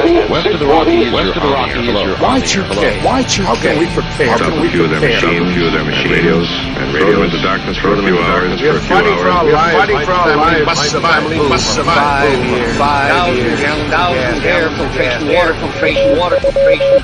West of the Rockies, how can we prepare? Stop a few of their machines, radios, and throw them into darkness for a few hours. We are fighting for our lives. My family must survive. 5 years. Thousands air filtration, water filtration.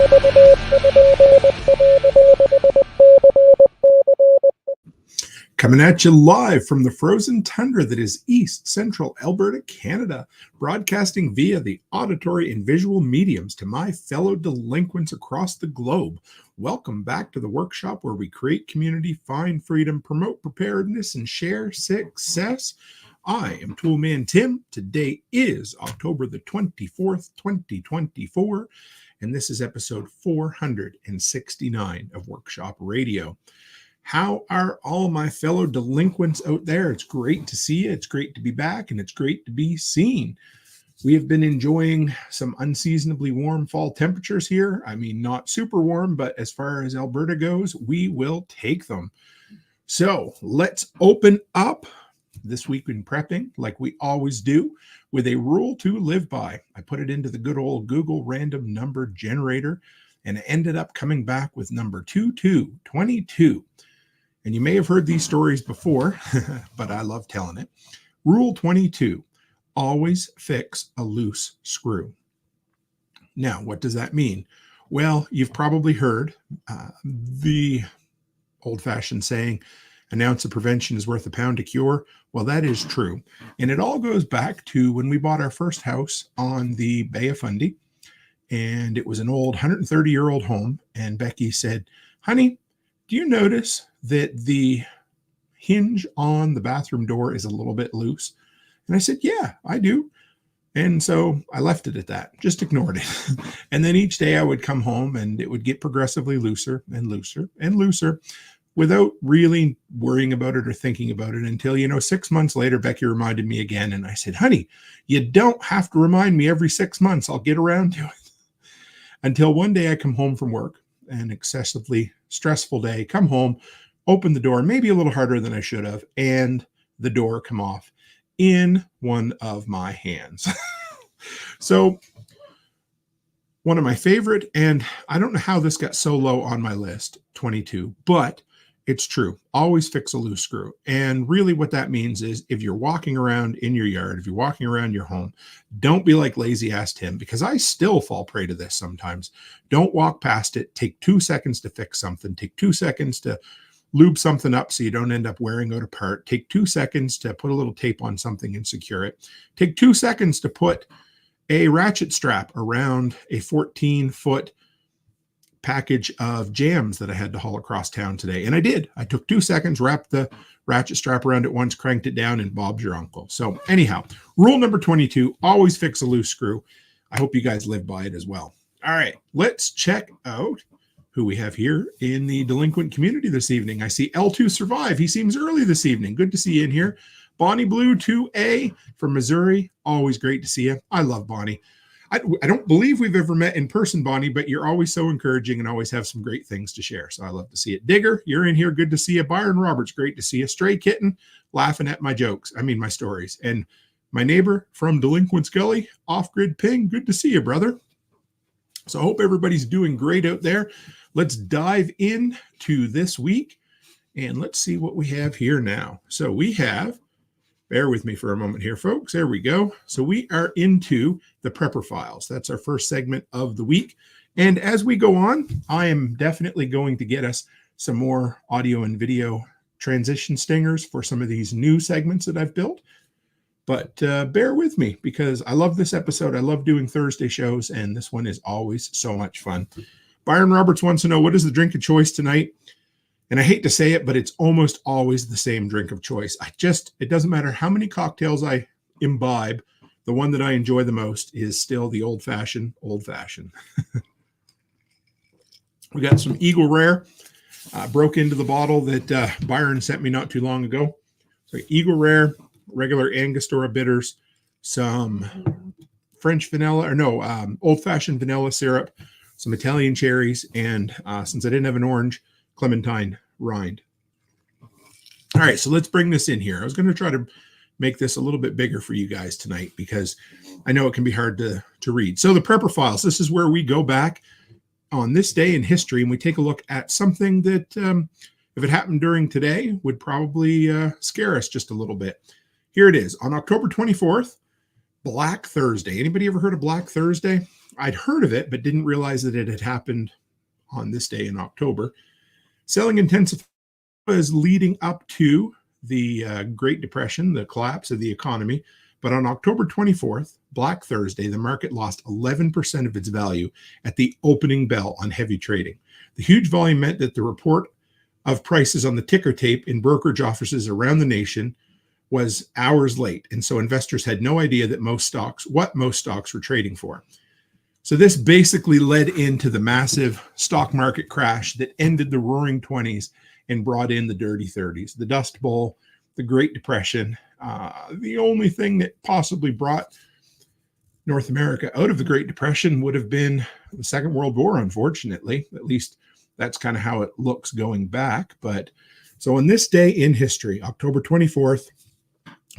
Coming at you live from the frozen tundra that is East Central Alberta, Canada, broadcasting via the auditory and visual mediums to my fellow delinquents across the globe. Welcome back to the workshop where we create community, find freedom, promote preparedness, and share success. I am Toolman Tim. Today is October the 24th, 2024, and this is episode 469 of Workshop Radio. How are all my fellow delinquents out there? It's great to see you. It's great to be back, and it's great to be seen. We have been enjoying some unseasonably warm fall temperatures here. I mean, not super warm, but as far as Alberta goes, we will take them. So let's open up this week in prepping, like we always do, with a rule to live by. I put it into the good old Google random number generator, and it ended up coming back with number 2222. And you may have heard these stories before, but I love telling it. Rule 22, always fix a loose screw. Now, what does that mean? Well, you've probably heard the old-fashioned saying, an ounce of prevention is worth a pound of cure. Well, that is true. And it all goes back to when we bought our first house on the Bay of Fundy. And it was an old 130-year-old home. And Becky said, honey, do you notice that the hinge on the bathroom door is a little bit loose? And I said, yeah, I do. And so I left it at that, just ignored it. And then each day I would come home and it would get progressively looser and looser and looser without really worrying about it or thinking about it until, 6 months later, Becky reminded me again. And I said, honey, you don't have to remind me every 6 months. I'll get around to it. Until one day I come home from work, an excessively stressful day, come home, open the door, maybe a little harder than I should have, and the door come off in one of my hands. So one of my favorite, and I don't know how this got so low on my list, 22, but it's true. Always fix a loose screw. And really what that means is if you're walking around in your yard, if you're walking around your home, don't be like lazy ass Tim, because I still fall prey to this sometimes. Don't walk past it. Take 2 seconds to fix something. Take 2 seconds to lube something up so you don't end up wearing out a part. Take 2 seconds to put a little tape on something and secure it. Take 2 seconds to put a ratchet strap around a 14-foot package of jams that I had to haul across town today. And I did. I took 2 seconds, wrapped the ratchet strap around it once, cranked it down, and Bob's your uncle. So anyhow, rule number 22, always fix a loose screw. I hope you guys live by it as well. All right, let's check out who we have here in the delinquent community this evening. I see L2 Survive. He seems early this evening. Good to see you in here. Bonnie Blue 2A from Missouri. Always great to see you. I love Bonnie. I don't believe we've ever met in person, Bonnie, but you're always so encouraging and always have some great things to share. So I love to see it. Digger, you're in here. Good to see you. Byron Roberts, great to see you. Stray Kitten, laughing at my jokes. I mean, my stories. And my neighbor from Delinquent's Gully, Off-Grid Ping, good to see you, brother. So I hope everybody's doing great out there. Let's dive into this week and let's see what we have here now. So we have, bear with me for a moment here, folks. There we go. So we are into the prepper files. That's our first segment of the week. And as we go on, I am definitely going to get us some more audio and video transition stingers for some of these new segments that I've built. But bear with me because I love this episode. I love doing Thursday shows, and this one is always so much fun. Byron Roberts wants to know, what is the drink of choice tonight? And I hate to say it, but it's almost always the same drink of choice. It doesn't matter how many cocktails I imbibe, the one that I enjoy the most is still the old-fashioned. We got some Eagle Rare, broke into the bottle that Byron sent me not too long ago. So Eagle Rare, regular Angostura bitters, some French vanilla, old-fashioned vanilla syrup, some Italian cherries, and since I didn't have an orange, clementine rind. All right, so let's bring this in here. I was going to try to make this a little bit bigger for you guys tonight because I know it can be hard to read. So the Prepper Files, this is where we go back on this day in history and we take a look at something that if it happened during today would probably scare us just a little bit. Here it is. On October 24th, Black Thursday. Anybody ever heard of Black Thursday? I'd heard of it, but didn't realize that it had happened on this day in October. Selling intensified is leading up to the Great Depression, the collapse of the economy. But on October 24th, Black Thursday, the market lost 11% of its value at the opening bell on heavy trading. The huge volume meant that the report of prices on the ticker tape in brokerage offices around the nation was hours late. And so investors had no idea that most stocks were trading for. So this basically led into the massive stock market crash that ended the roaring 20s and brought in the dirty 30s, the Dust Bowl, the Great Depression. The only thing that possibly brought North America out of the Great Depression would have been the Second World War, unfortunately. At least that's kind of how it looks going back. But so on this day in history, October 24th,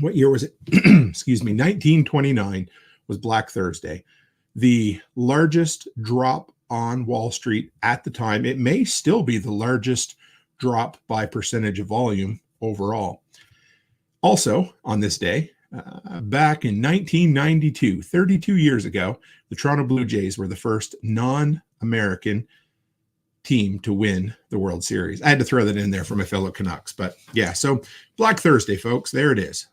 what year was it? Excuse me, 1929 was Black Thursday. The largest drop on Wall Street at the time. It may still be the largest drop by percentage of volume overall. Also, on this day, back in 1992, 32 years ago, the Toronto Blue Jays were the first non-American team to win the World Series. I had to throw that in there for my fellow Canucks. But yeah, so Black Thursday, folks, there it is.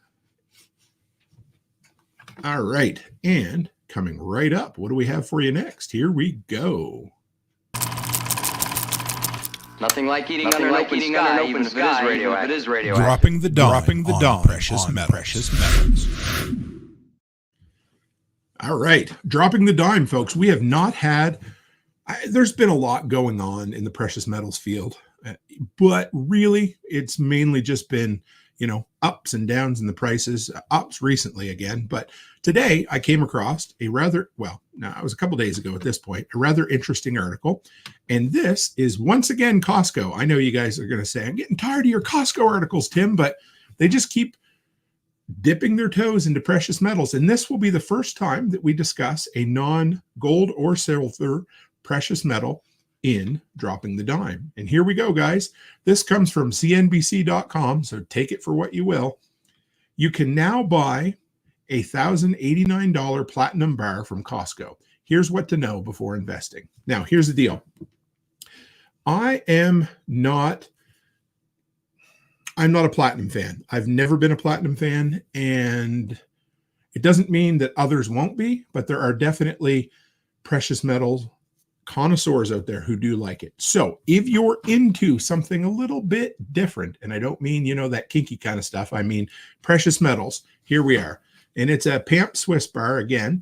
All right. And coming right up, what do we have for you next? Here we go. Nothing like eating under an open sky, even if it is radioactive. Dropping the dime, precious metals. All right, dropping the dime, folks. We have not had. There's been a lot going on in the precious metals field, but really, it's mainly just been ups and downs in the prices. Ups recently again, but today I came across it was a couple days ago at this point, a rather interesting article. And this is once again Costco. I know you guys are going to say, I'm getting tired of your Costco articles, Tim, but they just keep dipping their toes into precious metals. And this will be the first time that we discuss a non-gold or silver precious metal in Dropping the Dime. And here we go, guys. This comes from cnbc.com, so take it for what you will. You can now buy a $1,089 platinum bar from Costco. Here's what to know before investing. Now, here's the deal. I'm not a platinum fan. I've never been a platinum fan, and it doesn't mean that others won't be, but there are definitely precious metals connoisseurs out there who do like it. So if you're into something a little bit different, and I don't mean, that kinky kind of stuff, I mean precious metals, here we are. And it's a Pamp Swiss bar again.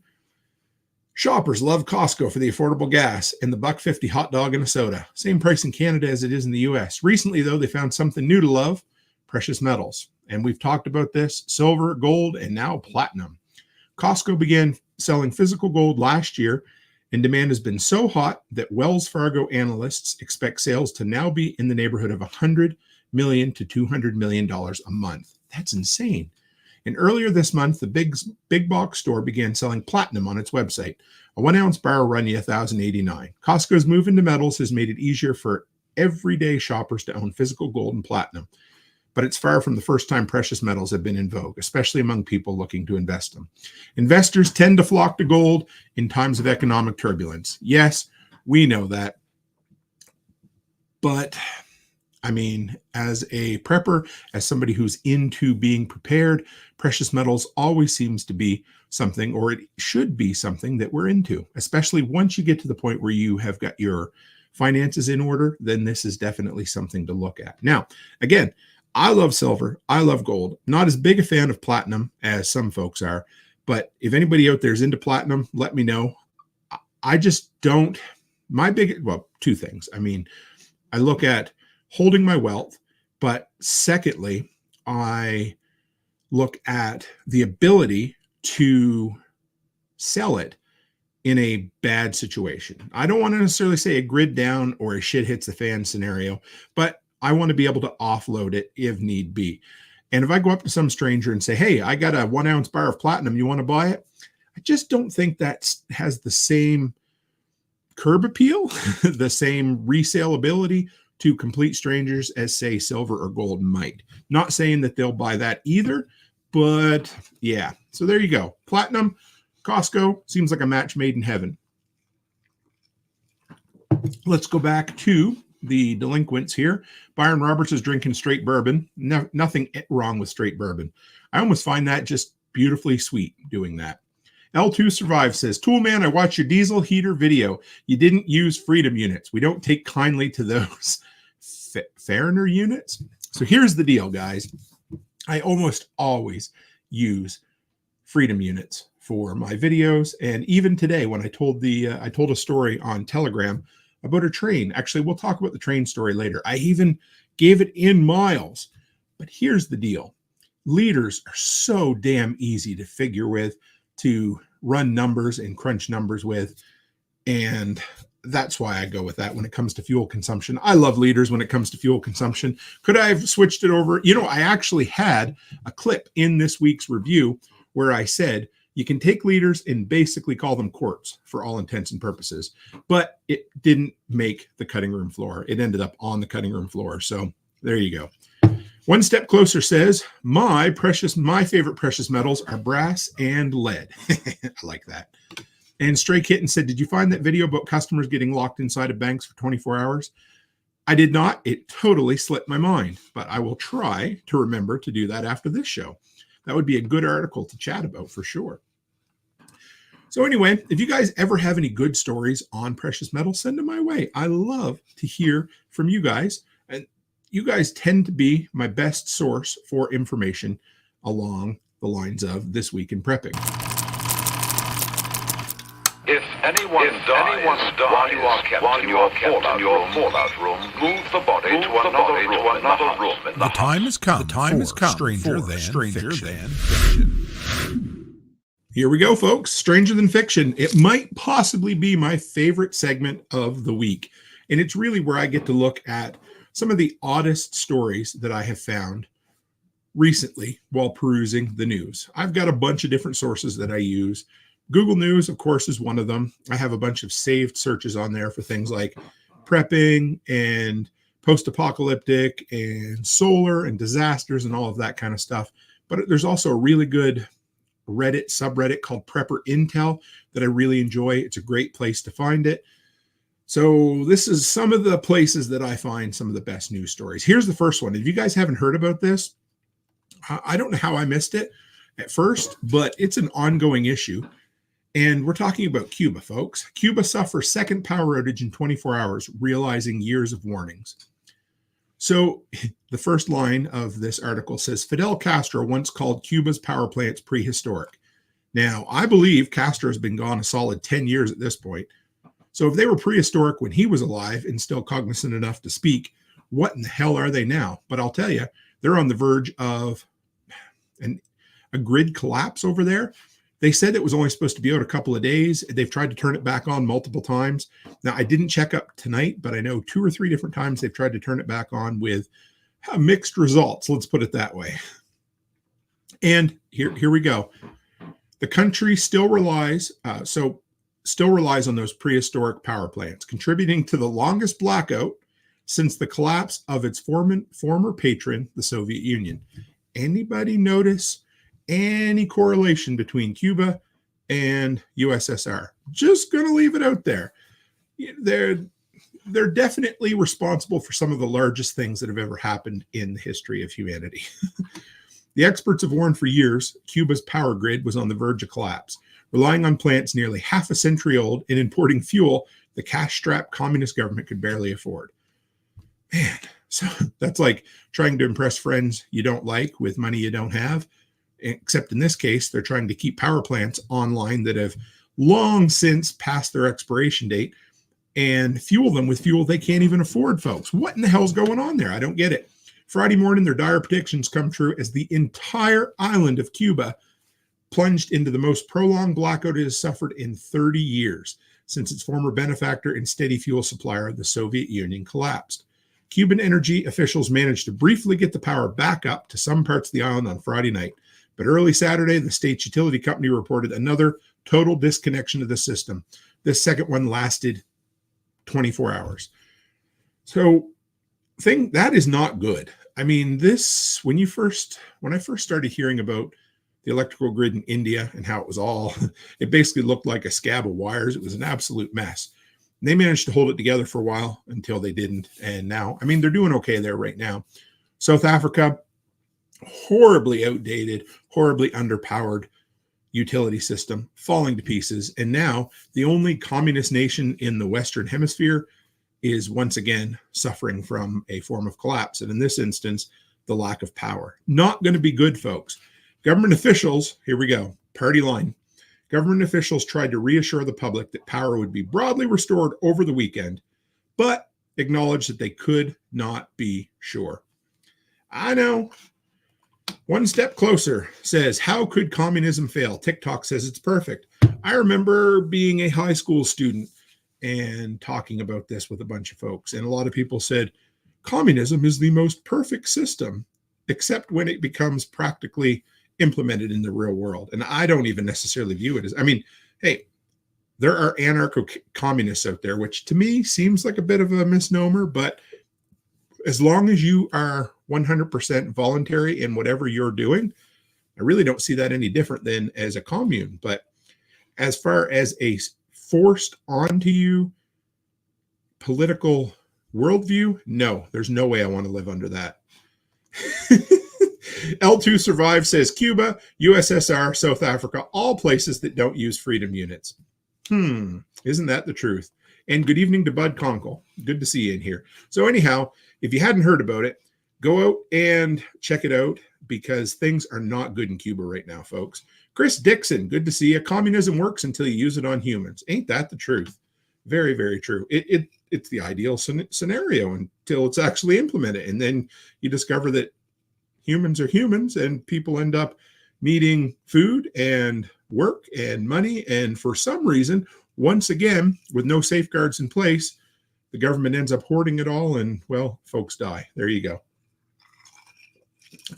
Shoppers love Costco for the affordable gas and the $1.50 hot dog and a soda. Same price in Canada as it is in the US. Recently, though, they found something new to love, precious metals. And we've talked about this, silver, gold, and now platinum. Costco began selling physical gold last year, and demand has been so hot that Wells Fargo analysts expect sales to now be in the neighborhood of $100 million to $200 million a month. That's insane. And earlier this month, the big box store began selling platinum on its website. A 1 ounce bar will run you $1,089. Costco's move into metals has made it easier for everyday shoppers to own physical gold and platinum. But it's far from the first time precious metals have been in vogue, especially among people looking to invest them. Investors tend to flock to gold in times of economic turbulence. Yes, we know that. But I mean, as a prepper, as somebody who's into being prepared, precious metals always seems to be something, or it should be something that we're into, especially once you get to the point where you have got your finances in order, then this is definitely something to look at. Now, again, I love silver. I love gold. Not as big a fan of platinum as some folks are, but if anybody out there is into platinum, let me know. I just don't, two things. I mean, I look at holding my wealth, but secondly, I look at the ability to sell it in a bad situation. I don't want to necessarily say a grid down or a shit hits the fan scenario, but I want to be able to offload it if need be. And if I go up to some stranger and say, hey, I got a 1 ounce bar of platinum, you want to buy it? I just don't think that has the same curb appeal, the same resale ability to complete strangers as, say, silver or gold might. Not saying that they'll buy that either, but yeah. So there you go. Platinum, Costco, seems like a match made in heaven. Let's go back to the delinquents here. Byron Roberts is drinking straight bourbon. Nothing wrong with straight bourbon. I almost find that just beautifully sweet doing that. L2 Survive says, Toolman, I watched your diesel heater video. You didn't use Freedom units. We don't take kindly to those Fariner units. So here's the deal, guys. I almost always use Freedom units for my videos. And even today, when I told a story on Telegram about a train. Actually, we'll talk about the train story later. I even gave it in miles. But here's the deal. Liters are so damn easy to figure with, to run numbers and crunch numbers with. And that's why I go with that when it comes to fuel consumption. I love liters when it comes to fuel consumption. Could I have switched it over? You know, I actually had a clip in this week's review where I said, you can take liters and basically call them quarts for all intents and purposes, but it didn't make the cutting room floor. It ended up on the cutting room floor. So there you go. One Step Closer says, my favorite precious metals are brass and lead. I like that. And Stray Kitten said, did you find that video about customers getting locked inside of banks for 24 hours? I did not. It totally slipped my mind, but I will try to remember to do that after this show. That would be a good article to chat about for sure. So anyway, if you guys ever have any good stories on precious metals, send them my way. I love to hear from you guys. And you guys tend to be my best source for information along the lines of This Week in Prepping. If anyone dies while you are kept in your fallout room, move the body to another room in the time has come. The time has come. Stranger than fiction. Here we go, folks. Stranger Than Fiction. It might possibly be my favorite segment of the week. And it's really where I get to look at some of the oddest stories that I have found recently while perusing the news. I've got a bunch of different sources that I use. Google News, of course, is one of them. I have a bunch of saved searches on there for things like prepping and post-apocalyptic and solar and disasters and all of that kind of stuff. But there's also a really good Reddit subreddit called Prepper Intel that I really enjoy. It's a great place to find it. So this is some of the places that I find some of the best news stories. Here's the first one. If you guys haven't heard about this, I don't know how I missed it at first, but it's an ongoing issue. And we're talking about Cuba, folks. Cuba suffers second power outage in 24 hours, realizing years of warnings. So the first line of this article says, Fidel Castro once called Cuba's power plants prehistoric. Now, I believe Castro has been gone a solid 10 years at this point. So if they were prehistoric when he was alive and still cognizant enough to speak, what in the hell are they now? But I'll tell you, they're on the verge of a grid collapse over there. They said it was only supposed to be out a couple of days. They've tried to turn it back on multiple times. Now, I didn't check up tonight, but I know 2 or 3 different times they've tried to turn it back on with mixed results. Let's put it that way. And here we go. The country still relies on those prehistoric power plants, contributing to the longest blackout since the collapse of its former patron, the Soviet Union. Anybody notice any correlation between Cuba and USSR? Just going to leave it out there. They're definitely responsible for some of the largest things that have ever happened in the history of humanity. The experts have warned for years Cuba's power grid was on the verge of collapse, relying on plants nearly half a century old and importing fuel the cash-strapped communist government could barely afford. Man, so that's like trying to impress friends you don't like with money you don't have. Except in this case, they're trying to keep power plants online that have long since passed their expiration date and fuel them with fuel they can't even afford, folks. What in the hell's going on there? I don't get it. Friday morning, their dire predictions come true as the entire island of Cuba plunged into the most prolonged blackout it has suffered in 30 years since its former benefactor and steady fuel supplier, the Soviet Union, collapsed. Cuban energy officials managed to briefly get the power back up to some parts of the island on Friday night. But early Saturday, the state's utility company reported another total disconnection of the system. This second one lasted 24 hours. So that is not good. I mean, this, when I first started hearing about the electrical grid in India and how it was all, it basically looked like a scab of wires. It was an absolute mess. And they managed to hold it together for a while until they didn't. And now, I mean, they're doing okay there right now. South Africa, horribly outdated, horribly underpowered utility system, falling to pieces. And now the only communist nation in the Western Hemisphere is once again suffering from a form of collapse. And in this instance, the lack of power. Not going to be good, folks. Government officials, here we go, party line. Government officials tried to reassure the public that power would be broadly restored over the weekend, but acknowledged that they could not be sure. I know. One step closer says, how could communism fail? TikTok says it's perfect. I remember being a high school student and talking about this with a bunch of folks. And a lot of people said, communism is the most perfect system, except when it becomes practically implemented in the real world. And I don't even necessarily view it as, I mean, hey, there are anarcho-communists out there, which to me seems like a bit of a misnomer, but as long as you are 100% voluntary in whatever you're doing, I really don't see that any different than as a commune. But as far as a forced onto you political worldview, no, there's no way I want to live under that. L2 Survive says Cuba, USSR, South Africa, all places that don't use freedom units. Isn't that the truth? And good evening to Bud Conkle. Good to see you in here. So anyhow, if you hadn't heard about it, go out and check it out because things are not good in Cuba right now, folks. Chris Dixon, good to see you. Communism works until you use it on humans. Ain't that the truth? Very, very true. It's the ideal scenario until it's actually implemented. And then you discover that humans are humans and people end up needing food and work and money. And for some reason, once again, with no safeguards in place, the government ends up hoarding it all and, well, folks die. There you go.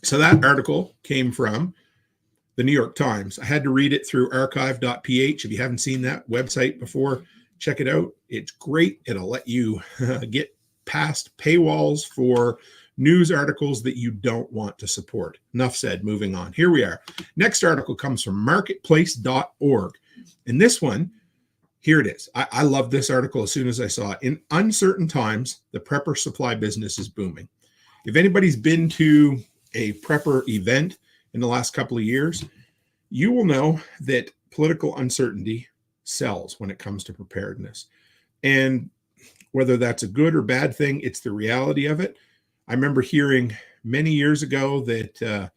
So that article came from the New York Times. I had to read it through archive.ph. If you haven't seen that website before, check it out. It's great. It'll let you get past paywalls for news articles that you don't want to support. Enough said, moving on. Here we are. Next article comes from marketplace.org. And this one, here it is. I love this article as soon as I saw it. In uncertain times, the prepper supply business is booming. If anybody's been to a prepper event in the last couple of years, you will know that political uncertainty sells when it comes to preparedness. And whether that's a good or bad thing, it's the reality of it. I remember hearing many years ago that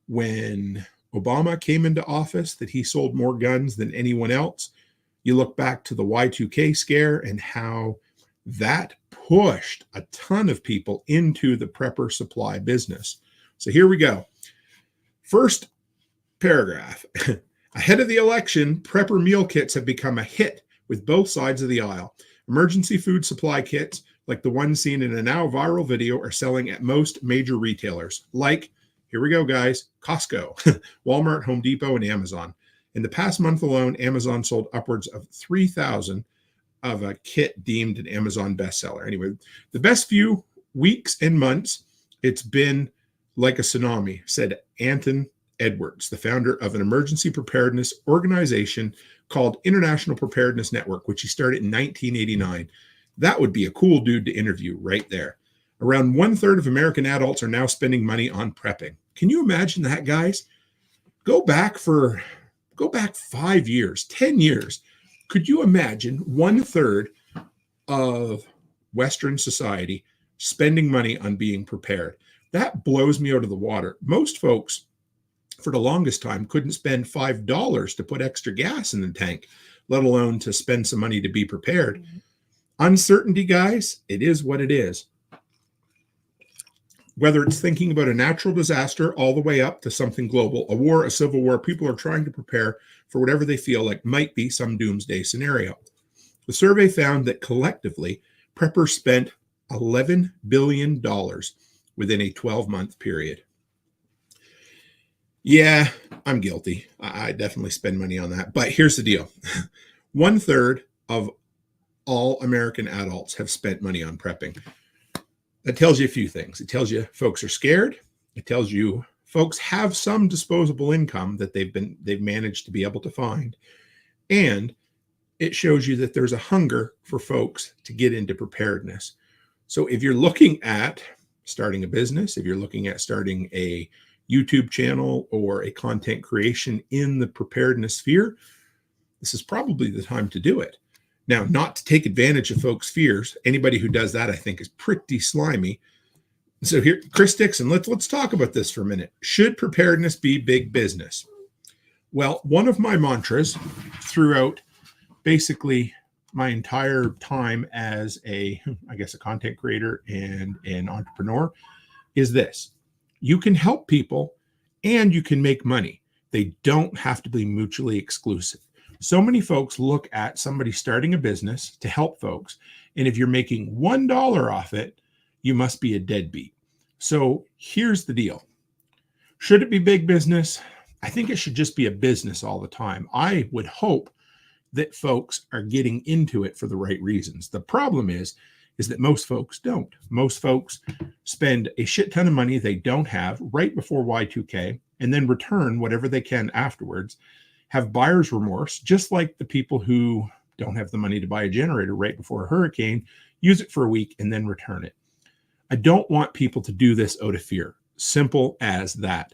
when Obama came into office, that he sold more guns than anyone else. You look back to the Y2K scare and how that pushed a ton of people into the prepper supply business. So here we go. First paragraph. Ahead of the election, prepper meal kits have become a hit with both sides of the aisle. Emergency food supply kits, like the one seen in a now viral video, are selling at most major retailers, like, here we go, guys, Costco, Walmart, Home Depot, and Amazon. In the past month alone, Amazon sold upwards of 3,000 of a kit deemed an Amazon bestseller. Anyway, the best few weeks and months, it's been like a tsunami, said Anton Edwards, the founder of an emergency preparedness organization called International Preparedness Network, which he started in 1989. That would be a cool dude to interview right there. Around 1/3 of American adults are now spending money on prepping. Can you imagine that, guys? Go back 5 years, 10 years. Could you imagine 1/3 of Western society spending money on being prepared? That blows me out of the water. Most folks, for the longest time, couldn't spend $5 to put extra gas in the tank, let alone to spend some money to be prepared. Uncertainty, guys, it is what it is. Whether it's thinking about a natural disaster all the way up to something global, a war, a civil war, people are trying to prepare for whatever they feel like might be some doomsday scenario. The survey found that collectively, preppers spent $11 billion within a 12-month period. Yeah, I'm guilty. I definitely spend money on that. But here's the deal. 1/3 of all American adults have spent money on prepping. That tells you a few things. It tells you folks are scared. It tells you folks have some disposable income that they've managed to be able to find. And it shows you that there's a hunger for folks to get into preparedness. So if you're looking at starting a business, if you're looking at starting a YouTube channel or a content creation in the preparedness sphere, this is probably the time to do it. Now, not to take advantage of folks' fears. Anybody who does that, I think, is pretty slimy. So here, Chris Dixon, let's talk about this for a minute. Should preparedness be big business? Well, one of my mantras throughout basically my entire time as a content creator and an entrepreneur is this: you can help people and you can make money. They don't have to be mutually exclusive. So many folks look at somebody starting a business to help folks, and if you're making $1 off it, you must be a deadbeat. So here's the deal. Should it be big business? I think it should just be a business all the time. I would hope that folks are getting into it for the right reasons. The problem is that most folks don't. Most folks spend a shit ton of money they don't have right before Y2K and then return whatever they can afterwards, have buyer's remorse, just like the people who don't have the money to buy a generator right before a hurricane, use it for a week and then return it. I don't want people to do this out of fear. Simple as that.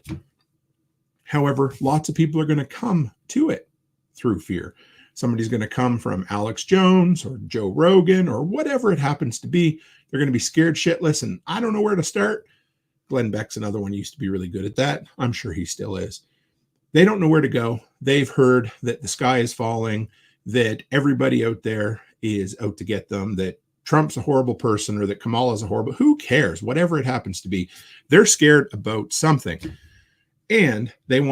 However, lots of people are going to come to it through fear. Somebody's going to come from Alex Jones or Joe Rogan or whatever it happens to be. They're going to be scared shitless and I don't know where to start. Glenn Beck's another one, used to be really good at that. I'm sure he still is. They don't know where to go. They've heard that the sky is falling, that everybody out there is out to get them, that Trump's a horrible person or that Kamala's a horrible, who cares? Whatever it happens to be, they're scared about something. And they're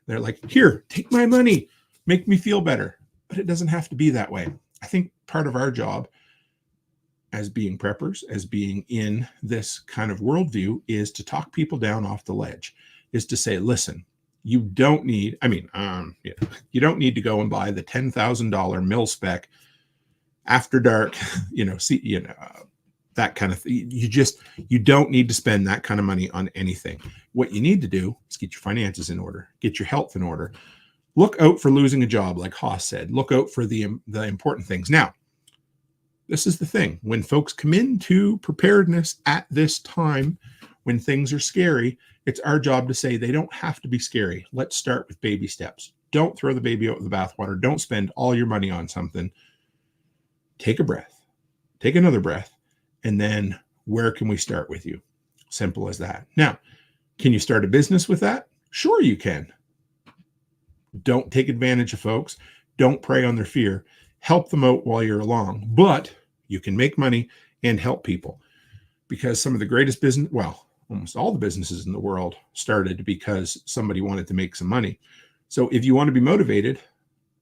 like, here, take my money, make me feel better. But it doesn't have to be that way. I think part of our job as being preppers, as being in this kind of worldview, is to talk people down off the ledge, is to say, listen, you don't need, you don't need to go and buy the $10,000 mil-spec after dark, that kind of thing. You don't need to spend that kind of money on anything. What you need to do is get your finances in order, get your health in order. Look out for losing a job, like Haas said. Look out for the important things. Now, this is the thing. When folks come into preparedness at this time, when things are scary, it's our job to say they don't have to be scary. Let's start with baby steps. Don't throw the baby out with the bathwater. Don't spend all your money on something. Take a breath. Take another breath. And then where can we start with you? Simple as that. Now, can you start a business with that? Sure you can. Don't take advantage of folks. Don't prey on their fear. Help them out while you're along. But you can make money and help people, because some of the greatest business, well, almost all the businesses in the world started because somebody wanted to make some money. So if you want to be motivated,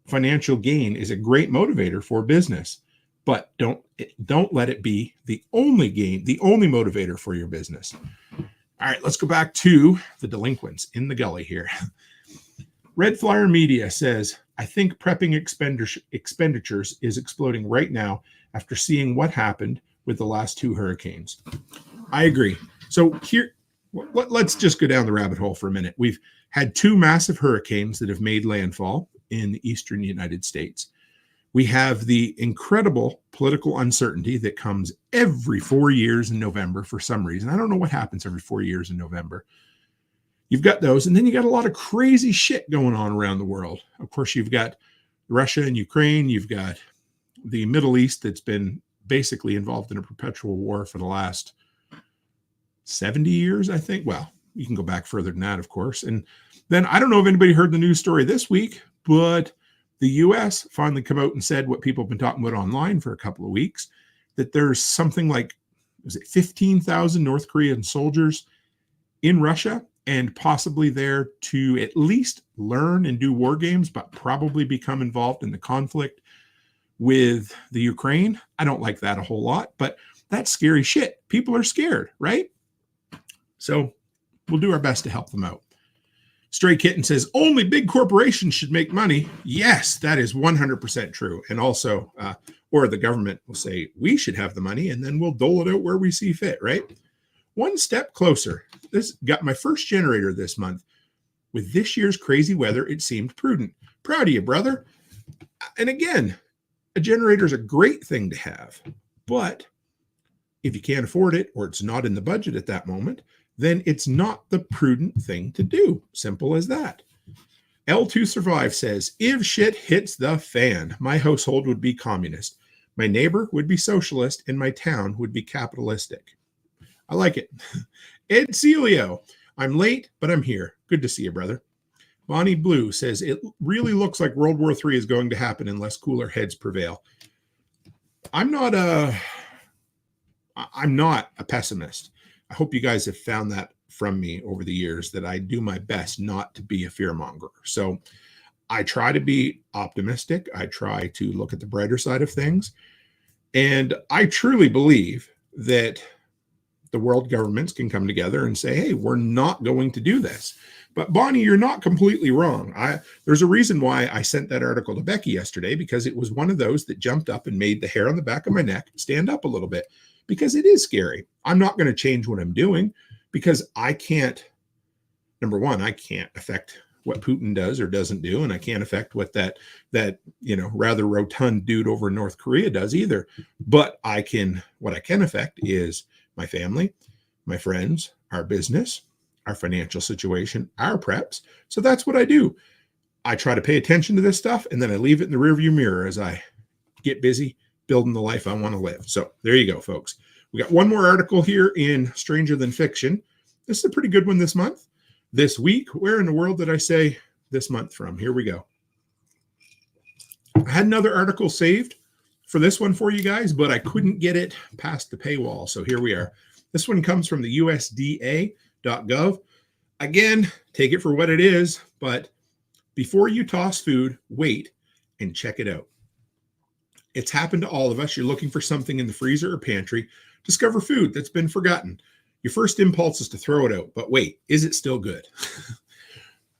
financial gain is a great motivator for business, but don't let it be the only gain, the only motivator for your business. All right, let's go back to the delinquents in the gully here. Red Flyer Media says, I think prepping expenditures is exploding right now after seeing what happened with the last two hurricanes. I agree. So here, let's just go down the rabbit hole for a minute. We've had two massive hurricanes that have made landfall in the eastern United States. We have the incredible political uncertainty that comes every 4 years in November for some reason. I don't know what happens every 4 years in November. You've got those, and then you got a lot of crazy shit going on around the world. Of course, you've got Russia and Ukraine. You've got the Middle East that's been basically involved in a perpetual war for the last 70 years, I think. Well, you can go back further than that, of course. And then I don't know if anybody heard the news story this week, but the U.S. finally come out and said what people have been talking about online for a couple of weeks, that there's something like, was it 15,000 North Korean soldiers in Russia and possibly there to at least learn and do war games, but probably become involved in the conflict with the Ukraine. I don't like that a whole lot, but That's scary shit. People are scared, right? So we'll do our best to help them out. Stray Kitten says, only big corporations should make money. Yes, that is 100% true. And also, or the government will say, we should have the money, and then we'll dole it out where we see fit, right? One step closer. This got my first generator this month. With this year's crazy weather, it seemed prudent. Proud of you, brother. And again, a generator is a great thing to have. But if you can't afford it, or it's not in the budget at that moment, then it's not the prudent thing to do. Simple as that. L2 Survive says, if shit hits the fan, my household would be communist. My neighbor would be socialist, and my town would be capitalistic. I like it. Ed Celio, I'm late, but I'm here. Good to see you, brother. Bonnie Blue says, it really looks like World War III is going to happen unless cooler heads prevail. I'm not a pessimist. I hope you guys have found that from me over the years, that I do my best not to be a fearmonger. So I try to be optimistic. I try to look at the brighter side of things. And I truly believe that the world governments can come together and say, hey, we're not going to do this. But Bonnie, you're not completely wrong. There's a reason why I sent that article to Becky yesterday, because it was one of those that jumped up and made the hair on the back of my neck stand up a little bit, because it is scary. I'm not going to change what I'm doing, because I can't, number one, I can't affect what Putin does or doesn't do, and I can't affect what that rather rotund dude over in North Korea does either. But what I can affect is my family, my friends, our business, our financial situation, our preps. So that's what I do. I try to pay attention to this stuff, and then I leave it in the rearview mirror as I get busy building the life I want to live. So there you go, folks. We got one more article here in Stranger Than Fiction. This is a pretty good one this month. This week, where in the world did I say this month from? Here we go. I had another article saved for this one for you guys, but I couldn't get it past the paywall. So here we are. This one comes from the USDA.gov. Again, take it for what it is, but before you toss food, wait and check it out. It's happened to all of us. You're looking for something in the freezer or pantry, discover food that's been forgotten. Your first impulse is to throw it out, but wait, is it still good?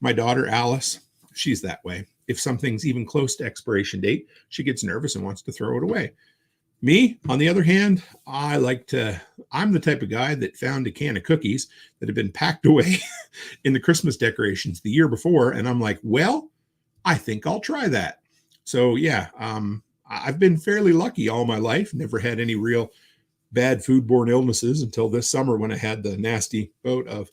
My daughter, Alice, she's that way. If something's even close to expiration date, she gets nervous and wants to throw it away. Me, on the other hand, I'm the type of guy that found a can of cookies that had been packed away in the Christmas decorations the year before. And I'm like, well, I think I'll try that. So yeah, I've been fairly lucky all my life. Never had any real bad foodborne illnesses until this summer when I had the nasty bout of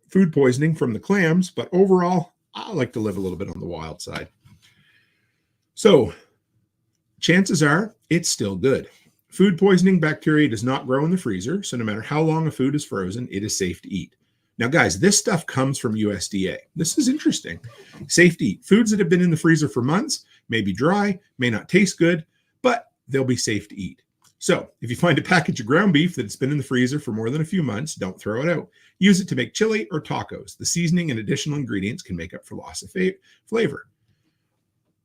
food poisoning from the clams. But overall, I like to live a little bit on the wild side. So chances are it's still good. Food poisoning bacteria does not grow in the freezer. So no matter how long a food is frozen, it is safe to eat. Now, guys, this stuff comes from USDA. This is interesting. Safe to eat. Foods that have been in the freezer for months may be dry, may not taste good, but they'll be safe to eat. So if you find a package of ground beef that's been in the freezer for more than a few months, don't throw it out. Use it to make chili or tacos. The seasoning and additional ingredients can make up for loss of flavor.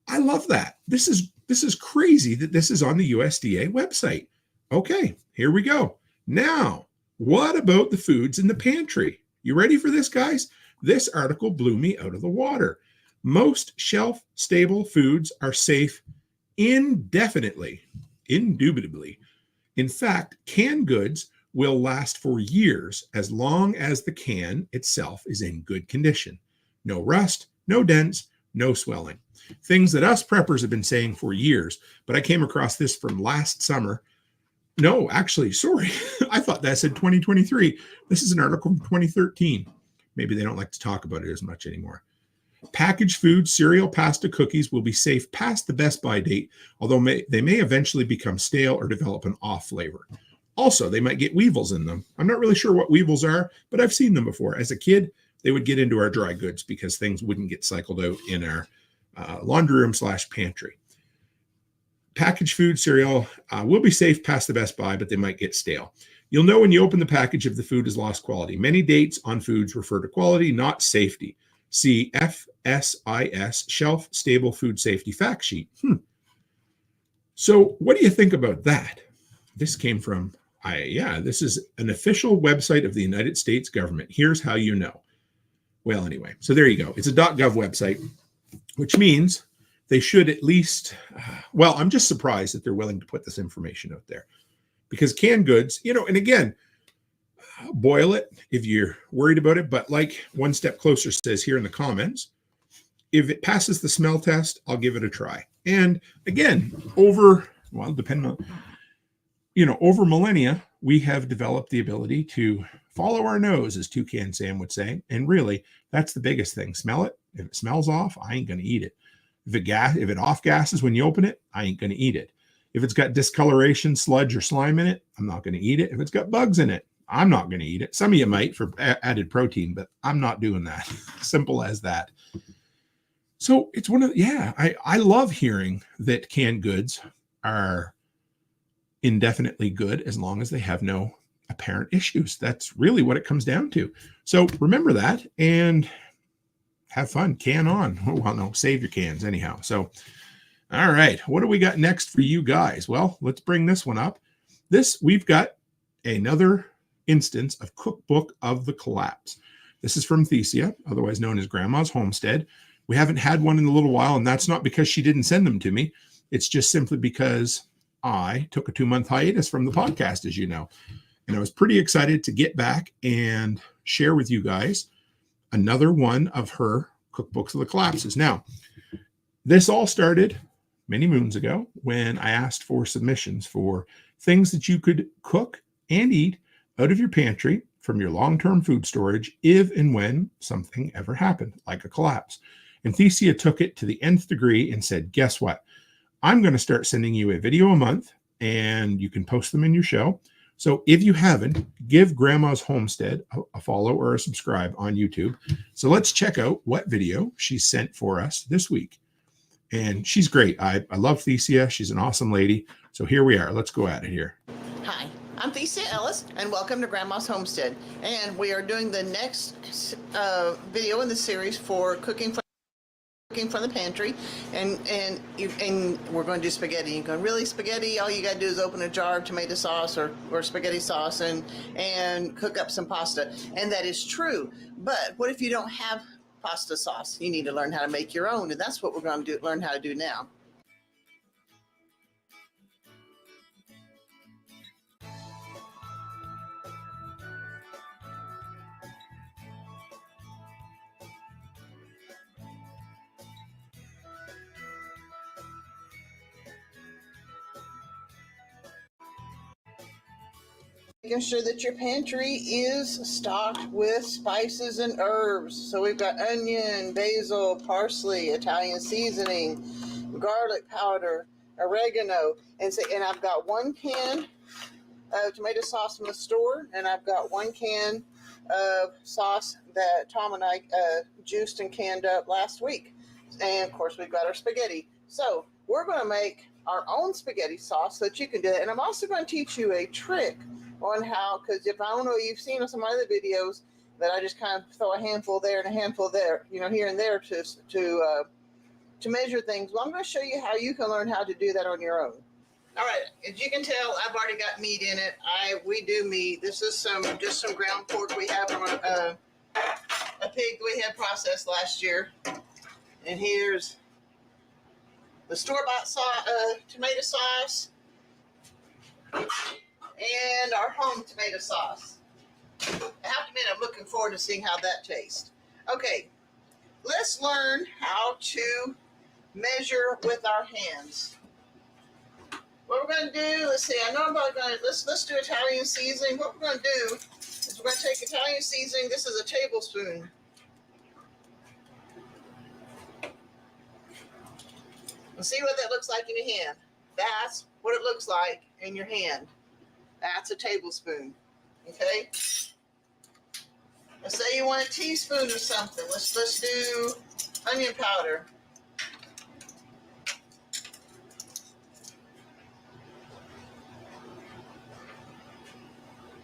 I love that. This is crazy that this is on the USDA website. Okay, here we go. Now, what about the foods in the pantry? You ready for this, guys? This article blew me out of the water. Most shelf-stable foods are safe indefinitely, indubitably. In fact, canned goods will last for years as long as the can itself is in good condition. No rust, no dents, no swelling. Things that us preppers have been saying for years, but I came across this from last summer. No, actually, sorry. I thought that said 2023. This is an article from 2013. Maybe they don't like to talk about it as much anymore. Packaged food, cereal, pasta, cookies will be safe past the best by date, although they may eventually become stale or develop an off flavor. Also, they might get weevils in them. I'm not really sure what weevils are, but I've seen them before. As a kid, they would get into our dry goods because things wouldn't get cycled out in our laundry room / pantry. Packaged food, cereal will be safe past the best by, but they might get stale. You'll know when you open the package if the food has lost quality. Many dates on foods refer to quality, not safety. See FSIS, Shelf Stable Food Safety Fact Sheet. So what do you think about that? this came from, this is an official website of the United States government. Here's how you know. Well, anyway, so there you go. It's a .gov website, which means they should at least, I'm just surprised that they're willing to put this information out there, because canned goods, and again, boil it if you're worried about it. But like One Step Closer says here in the comments, if it passes the smell test, I'll give it a try. And again, depending on, over millennia, we have developed the ability to follow our nose, as Toucan Sam would say. And really, that's the biggest thing. Smell it. If it smells off, I ain't going to eat it. If it off gases when you open it, I ain't going to eat it. If it's got discoloration, sludge, or slime in it, I'm not going to eat it. If it's got bugs in it, I'm not going to eat it. Some of you might for added protein, but I'm not doing that. Simple as that. So it's I love hearing that canned goods are indefinitely good as long as they have no apparent issues. That's really what it comes down to. So remember that and have fun. Can on. Oh, well, no, save your cans anyhow. So, all right. What do we got next for you guys? Well, let's bring this one up. We've got another instance of Cookbook of the Collapse. This is from Thesia, otherwise known as Grandma's Homestead. We haven't had one in a little while, and that's not because she didn't send them to me. It's just simply because I took a 2-month hiatus from the podcast, as you know. And I was pretty excited to get back and share with you guys another one of her Cookbooks of the Collapses. Now, this all started many moons ago when I asked for submissions for things that you could cook and eat out of your pantry from your long-term food storage if and when something ever happened, like a collapse. And Thesia took it to the nth degree and said, guess what? I'm going to start sending you a video a month, and you can post them in your show. So if you haven't, give Grandma's Homestead a follow or a subscribe on YouTube. So let's check out what video she sent for us this week. And she's great. I love Thesia. She's an awesome lady. So here we are. Let's go at it here. Hi, I'm Thesia Ellis, and welcome to Grandma's Homestead. And we are doing the next video in the series for cooking from the pantry, and we're going to do spaghetti. You're going, really, spaghetti? All you got to do is open a jar of tomato sauce or spaghetti sauce and cook up some pasta. And that is true. But what if you don't have pasta sauce? You need to learn how to make your own, and that's what we're going to learn how to do now. Making sure that your pantry is stocked with spices and herbs. So we've got onion, basil, parsley, Italian seasoning, garlic powder, oregano, and I've got 1 can of tomato sauce from the store, and I've got 1 can of sauce that Tom and I juiced and canned up last week. And of course, we've got our spaghetti. So we're going to make our own spaghetti sauce so that you can do it. And I'm also going to teach you a trick on how, because if I don't know, you've seen some other videos that I just kind of throw a handful there and a handful there, here and there to measure things. Well, I'm going to show you how you can learn how to do that on your own. All right, as you can tell, I've already got meat in it. We do meat. This is just some ground pork we have from a pig we had processed last year. And here's the store-bought tomato sauce and our home tomato sauce. I have to admit, I'm looking forward to seeing how that tastes. Okay, let's learn how to measure with our hands. What we're going to do, let's see, I know I'm about going to, let's do Italian seasoning. What we're going to do is we're going to take Italian seasoning. This is a tablespoon. And see what that looks like in your hand. That's what it looks like in your hand. That's a tablespoon. Okay? Let's say you want a teaspoon or something. Let's do onion powder.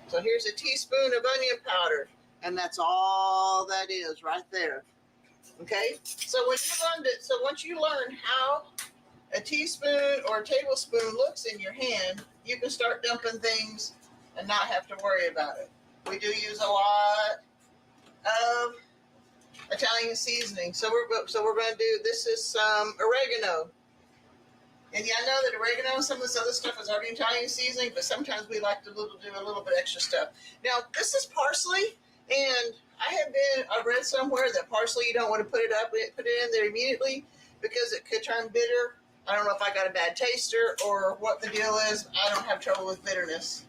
So here's a teaspoon of onion powder, and that's all that is right there. Okay? So once you learn how a teaspoon or a tablespoon looks in your hand, you can start dumping things and not have to worry about it. We do use a lot of Italian seasoning. So we're going to do, this is some oregano. And yeah, I know that oregano and some of this other stuff is already Italian seasoning, but sometimes we like to do a little bit extra stuff. Now, this is parsley, and I read somewhere that parsley, you don't want to put it in there immediately because it could turn bitter. I don't know if I got a bad taster or what the deal is. I don't have trouble with bitterness.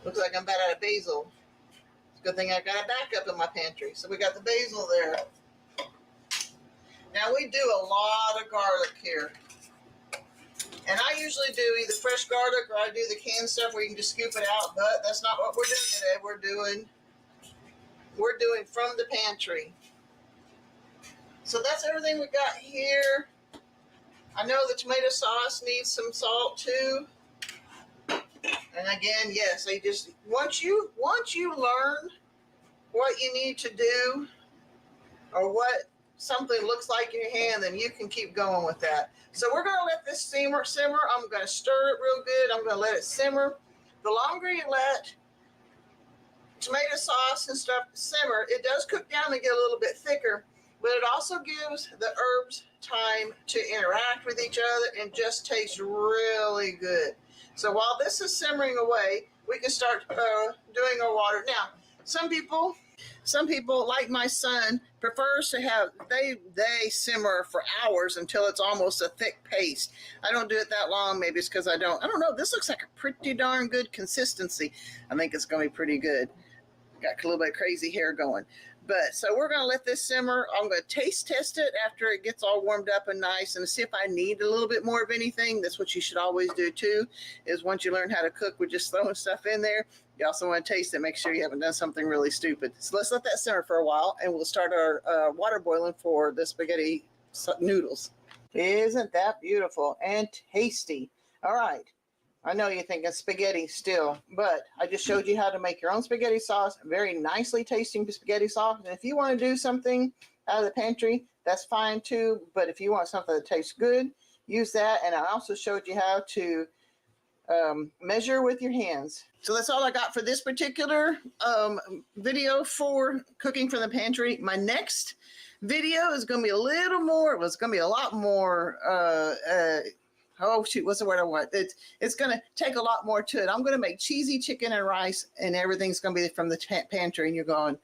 Looks like I'm about out of basil. It's a good thing I got a backup in my pantry. So we got the basil there. Now we do a lot of garlic here. And I usually do either fresh garlic or I do the canned stuff where you can just scoop it out, but that's not what we're doing today. We're doing from the pantry. So that's everything we got here. I know the tomato sauce needs some salt too. And again, yes, they just once you learn what you need to do or what something looks like in your hand, then you can keep going with that. So we're going to let this simmer. I'm going to stir it real good. I'm going to let it simmer. The longer you let tomato sauce and stuff simmer, it does cook down and get a little bit thicker, but it also gives the herbs time to interact with each other and just taste really good. So while this is simmering away, we can start doing our water. Now, some people like my son prefers to have they simmer for hours until it's almost a thick paste. I don't do it that long. Maybe it's because I don't know. This looks like a pretty darn good consistency. I think it's going to be pretty good. Got a little bit of crazy hair going. But so we're going to let this simmer. I'm going to taste test it after it gets all warmed up and nice and see if I need a little bit more of anything. That's what you should always do too, is once you learn how to cook with just throwing stuff in there, you also want to taste it, make sure you haven't done something really stupid. So let's let that simmer for a while and we'll start our water boiling for the spaghetti noodles. Isn't that beautiful and tasty? All right. I know you're thinking spaghetti still, but I just showed you how to make your own spaghetti sauce, very nicely tasting spaghetti sauce. And if you want to do something out of the pantry, that's fine too. But if you want something that tastes good, use that. And I also showed you how to measure with your hands. So that's all I got for this particular video for cooking from the pantry. My next video is going to be a lot more oh shoot, what's the word I want? It's going to take a lot more to it. I'm going to make cheesy chicken and rice, and everything's going to be from the pantry. And you're going,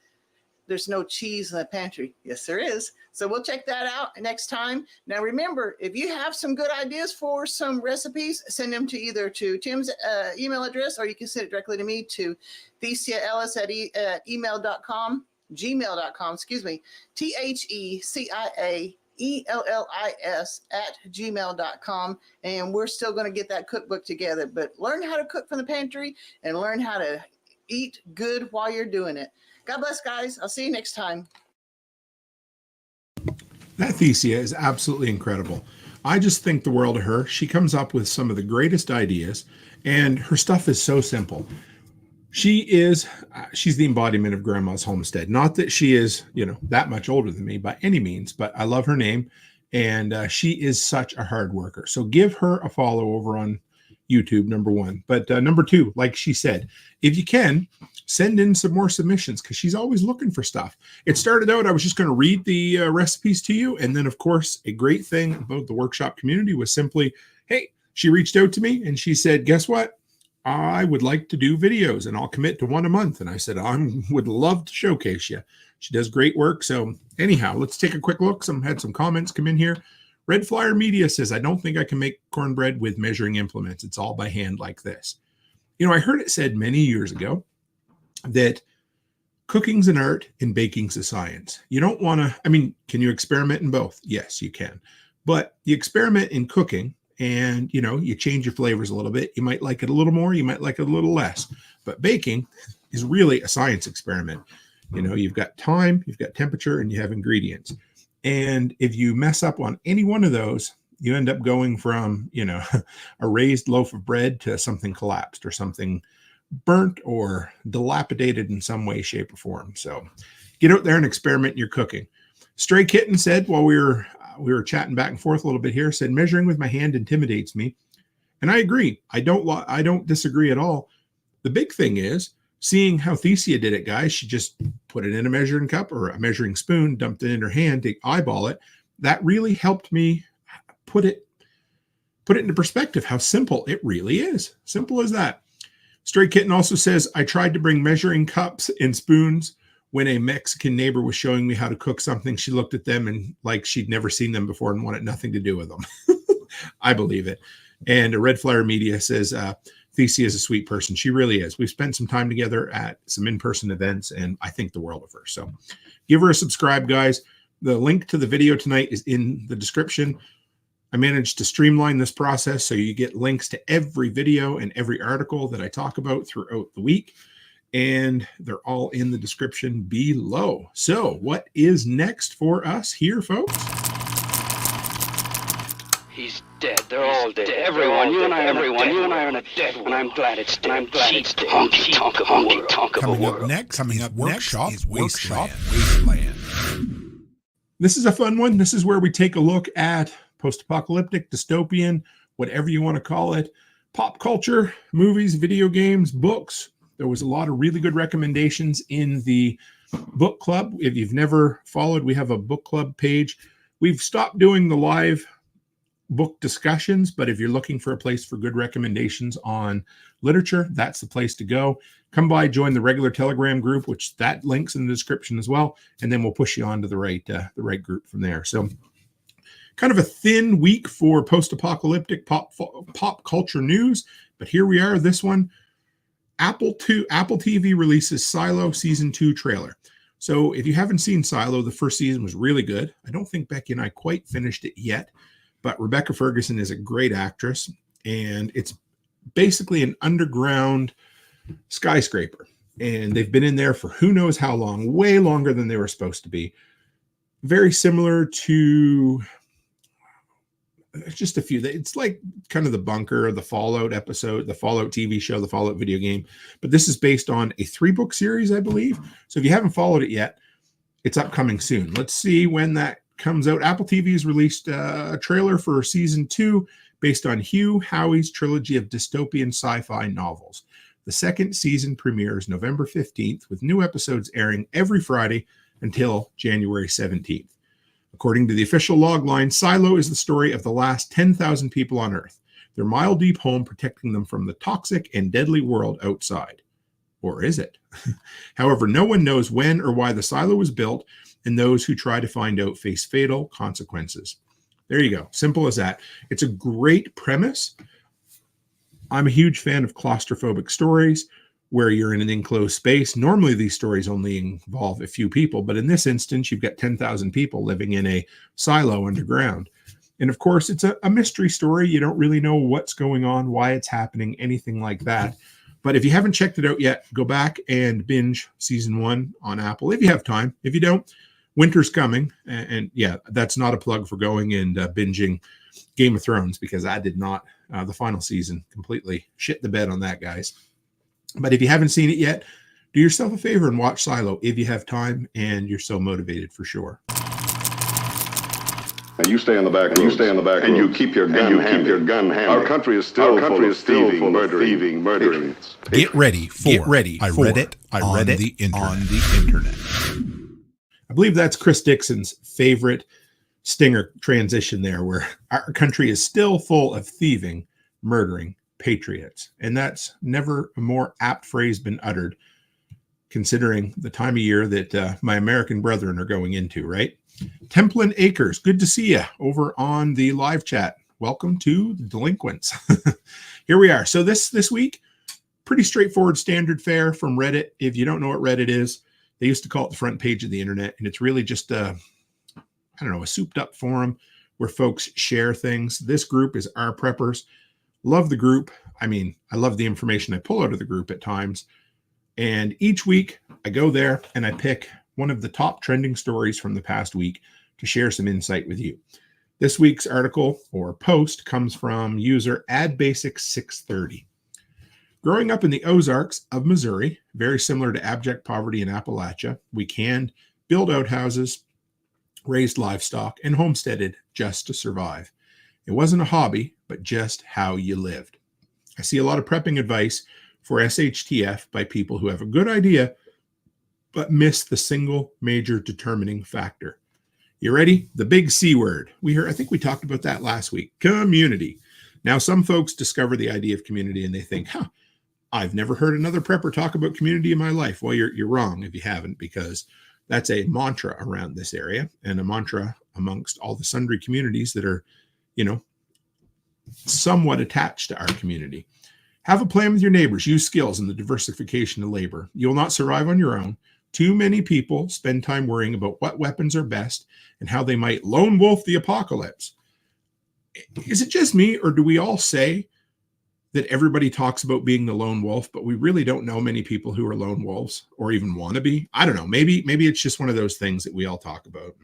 there's no cheese in the pantry. Yes, there is. So we'll check that out next time. Now remember, if you have some good ideas for some recipes, send them to either to Tim's email address, or you can send it directly to me to theciaellis at gmail.com, excuse me, THECIAELLIS@gmail.com, and we're still going to get that cookbook together. But learn how to cook from the pantry and learn how to eat good while you're doing it. God bless, guys. I'll see you next time. That Thecia is absolutely incredible. I just think the world of her. She comes up with some of the greatest ideas, and her stuff is so simple. She's the embodiment of Grandma's homestead. Not that she is, that much older than me by any means, but I love her name, and she is such a hard worker. So give her a follow over on YouTube, number one. But number two, like she said, if you can, send in some more submissions because she's always looking for stuff. It started out, I was just going to read the recipes to you. And then, of course, a great thing about the workshop community was simply, hey, she reached out to me and she said, guess what? I would like to do videos and I'll commit to one a month. And I said, I would love to showcase you. She does great work. So anyhow, let's take a quick look. Had some comments come in here. Red Flyer Media says, I don't think I can make cornbread with measuring implements. It's all by hand like this. I heard it said many years ago that cooking's an art and baking's a science. You don't want to, can you experiment in both? Yes, you can. But you experiment in cooking and, you change your flavors a little bit. You might like it a little more. You might like it a little less. But baking is really a science experiment. You've got time, you've got temperature, and you have ingredients. And if you mess up on any one of those, you end up going from, a raised loaf of bread to something collapsed or something burnt or dilapidated in some way, shape, or form. So get out there and experiment in your cooking. Stray Kitten said, while we were chatting back and forth a little bit here, said, measuring with my hand intimidates me. And I agree. I don't disagree at all. The big thing is seeing how Thesia did it, guys. She just put it in a measuring cup or a measuring spoon, dumped it in her hand to eyeball it. That really helped me put it into perspective, how simple it really is. Simple as that. Stray Kitten also says, I tried to bring measuring cups and spoons when a Mexican neighbor was showing me how to cook something. She looked at them and like she'd never seen them before and wanted nothing to do with them. I believe it. And a Red Flyer Media says, Thesia is a sweet person. She really is. We've spent some time together at some in-person events, and I think the world of her. So give her a subscribe, guys. The link to the video tonight is in the description. I managed to streamline this process so you get links to every video and every article that I talk about throughout the week, and they're all in the description below. So what is next for us here, folks? He's dead. They're all dead. Everyone. You and I are in a dead world. And I'm glad it's dead. Honky tonk of a world. Coming up next is Wasteland. This is a fun one. This is where we take a look at post-apocalyptic, dystopian, whatever you want to call it, pop culture, movies, video games, books. There was a lot of really good recommendations in the book club. If you've never followed, we have a book club page. We've stopped doing the live book discussions, but if you're looking for a place for good recommendations on literature, that's the place to go. Come by, join the regular Telegram group, which that link's in the description as well, and then we'll push you on to the right group from there. So kind of a thin week for post-apocalyptic pop culture news, but here we are. This one, Apple TV releases Silo Season 2 trailer. So if you haven't seen Silo, the first season was really good. I don't think Becky and I quite finished it yet, but Rebecca Ferguson is a great actress, and it's basically an underground skyscraper. And they've been in there for who knows how long, way longer than they were supposed to be. Very similar to just a few. It's like kind of the Bunker, the Fallout episode, the Fallout TV show, the Fallout video game. But this is based on a 3-book series, I believe. So if you haven't followed it yet, it's upcoming soon. Let's see when that comes out. Apple TV has released a trailer for season 2 based on Hugh Howey's trilogy of dystopian sci-fi novels. The second season premieres November 15th, with new episodes airing every Friday until January 17th. According to the official logline, Silo is the story of the last 10,000 people on Earth, their mile-deep home protecting them from the toxic and deadly world outside. Or is it? However, no one knows when or why the silo was built, and those who try to find out face fatal consequences. There you go. Simple as that. It's a great premise. I'm a huge fan of claustrophobic stories where you're in an enclosed space. Normally, these stories only involve a few people, but in this instance, you've got 10,000 people living in a silo underground. And of course, it's a mystery story. You don't really know what's going on, why it's happening, anything like that. But if you haven't checked it out yet, go back and binge season 1 on Apple if you have time. If you don't, winter's coming. And yeah, that's not a plug for going and binging Game of Thrones, because I did not. The final season completely shit the bed on that, guys. But if you haven't seen it yet, do yourself a favor and watch Silo if you have time and you're so motivated, for sure. And you stay in the back. And you stay in the back. And you keep your gun. Handy. Our country is still full of thieving, murdering. Get ready for. I read it on the internet. I believe that's Chris Dixon's favorite stinger transition there, where our country is still full of thieving, murdering patriots. And that's never a more apt phrase been uttered, considering the time of year that my American brethren are going into, right? Templin Acres, good to see you over on the live chat. Welcome to the Delinquents. Here we are. So this week, pretty straightforward standard fare from Reddit. If you don't know what Reddit is, they used to call it the front page of the internet, and it's really just a souped up forum where folks share things. This group is Our Preppers. Love the group. I mean, I love the information I pull out of the group at times. And each week I go there and I pick one of the top trending stories from the past week to share some insight with you. This week's article or post comes from user AdBasic630. Growing up in the Ozarks of Missouri, very similar to abject poverty in Appalachia, we can build outhouses raised livestock, and homesteaded just to survive. It wasn't a hobby, but just how you lived. I see a lot of prepping advice for SHTF by people who have a good idea, but miss the single major determining factor. You ready? The big C word. I think we talked about that last week. Community. Now, some folks discover the idea of community and they think, I've never heard another prepper talk about community in my life. Well, you're wrong if you haven't, because that's a mantra around this area and a mantra amongst all the sundry communities that are, somewhat attached to our community. Have a plan with your neighbors. Use skills in the diversification of labor. You'll not survive on your own. Too many people spend time worrying about what weapons are best and how they might lone wolf the apocalypse. Is it just me, or do we all say that everybody talks about being the lone wolf, but we really don't know many people who are lone wolves or even want to be? I don't know. Maybe it's just one of those things that we all talk about.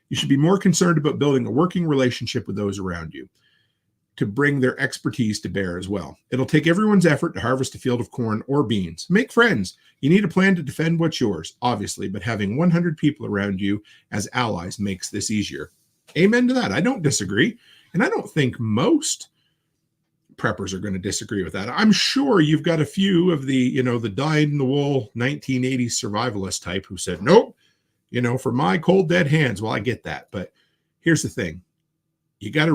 You should be more concerned about building a working relationship with those around you, to bring their expertise to bear as well. It'll take everyone's effort to harvest a field of corn or beans. Make friends. You need a plan to defend what's yours, obviously, but having 100 people around you as allies makes this easier. Amen to that. I don't disagree. And I don't think most preppers are going to disagree with that. I'm sure you've got a few of the, the dyed-in-the-wool 1980s survivalist type who said, nope, for my cold dead hands. Well, I get that. But here's the thing. You got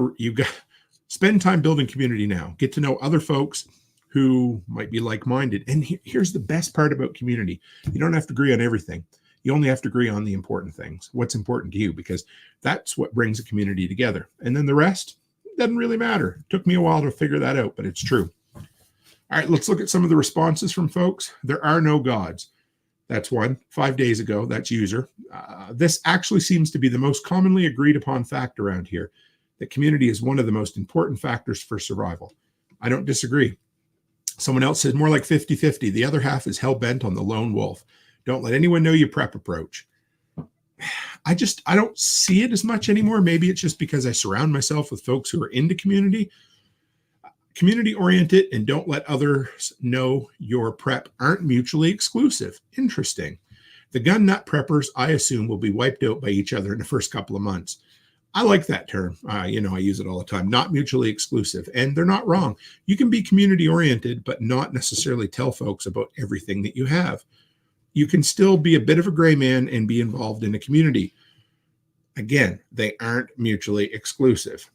spend time building community now. Get to know other folks who might be like-minded. And here's the best part about community. You don't have to agree on everything. You only have to agree on the important things, what's important to you, because that's what brings a community together. And then the rest doesn't really matter. It took me a while to figure that out, but it's true. All right, let's look at some of the responses from folks. There are no gods. That's one. 5 days ago, that's user. This actually seems to be the most commonly agreed upon fact around here, that community is one of the most important factors for survival. I don't disagree. Someone else said more like 50-50. The other half is hell-bent on the lone wolf. Don't let anyone know your prep approach. I don't see it as much anymore. Maybe it's just because I surround myself with folks who are into community. Community-oriented and don't let others know your prep aren't mutually exclusive. Interesting. The gun nut preppers, I assume, will be wiped out by each other in the first couple of months. I like that term. I use it all the time. Not mutually exclusive. And they're not wrong. You can be community-oriented, but not necessarily tell folks about everything that you have. You can still be a bit of a gray man and be involved in a community. Again, they aren't mutually exclusive.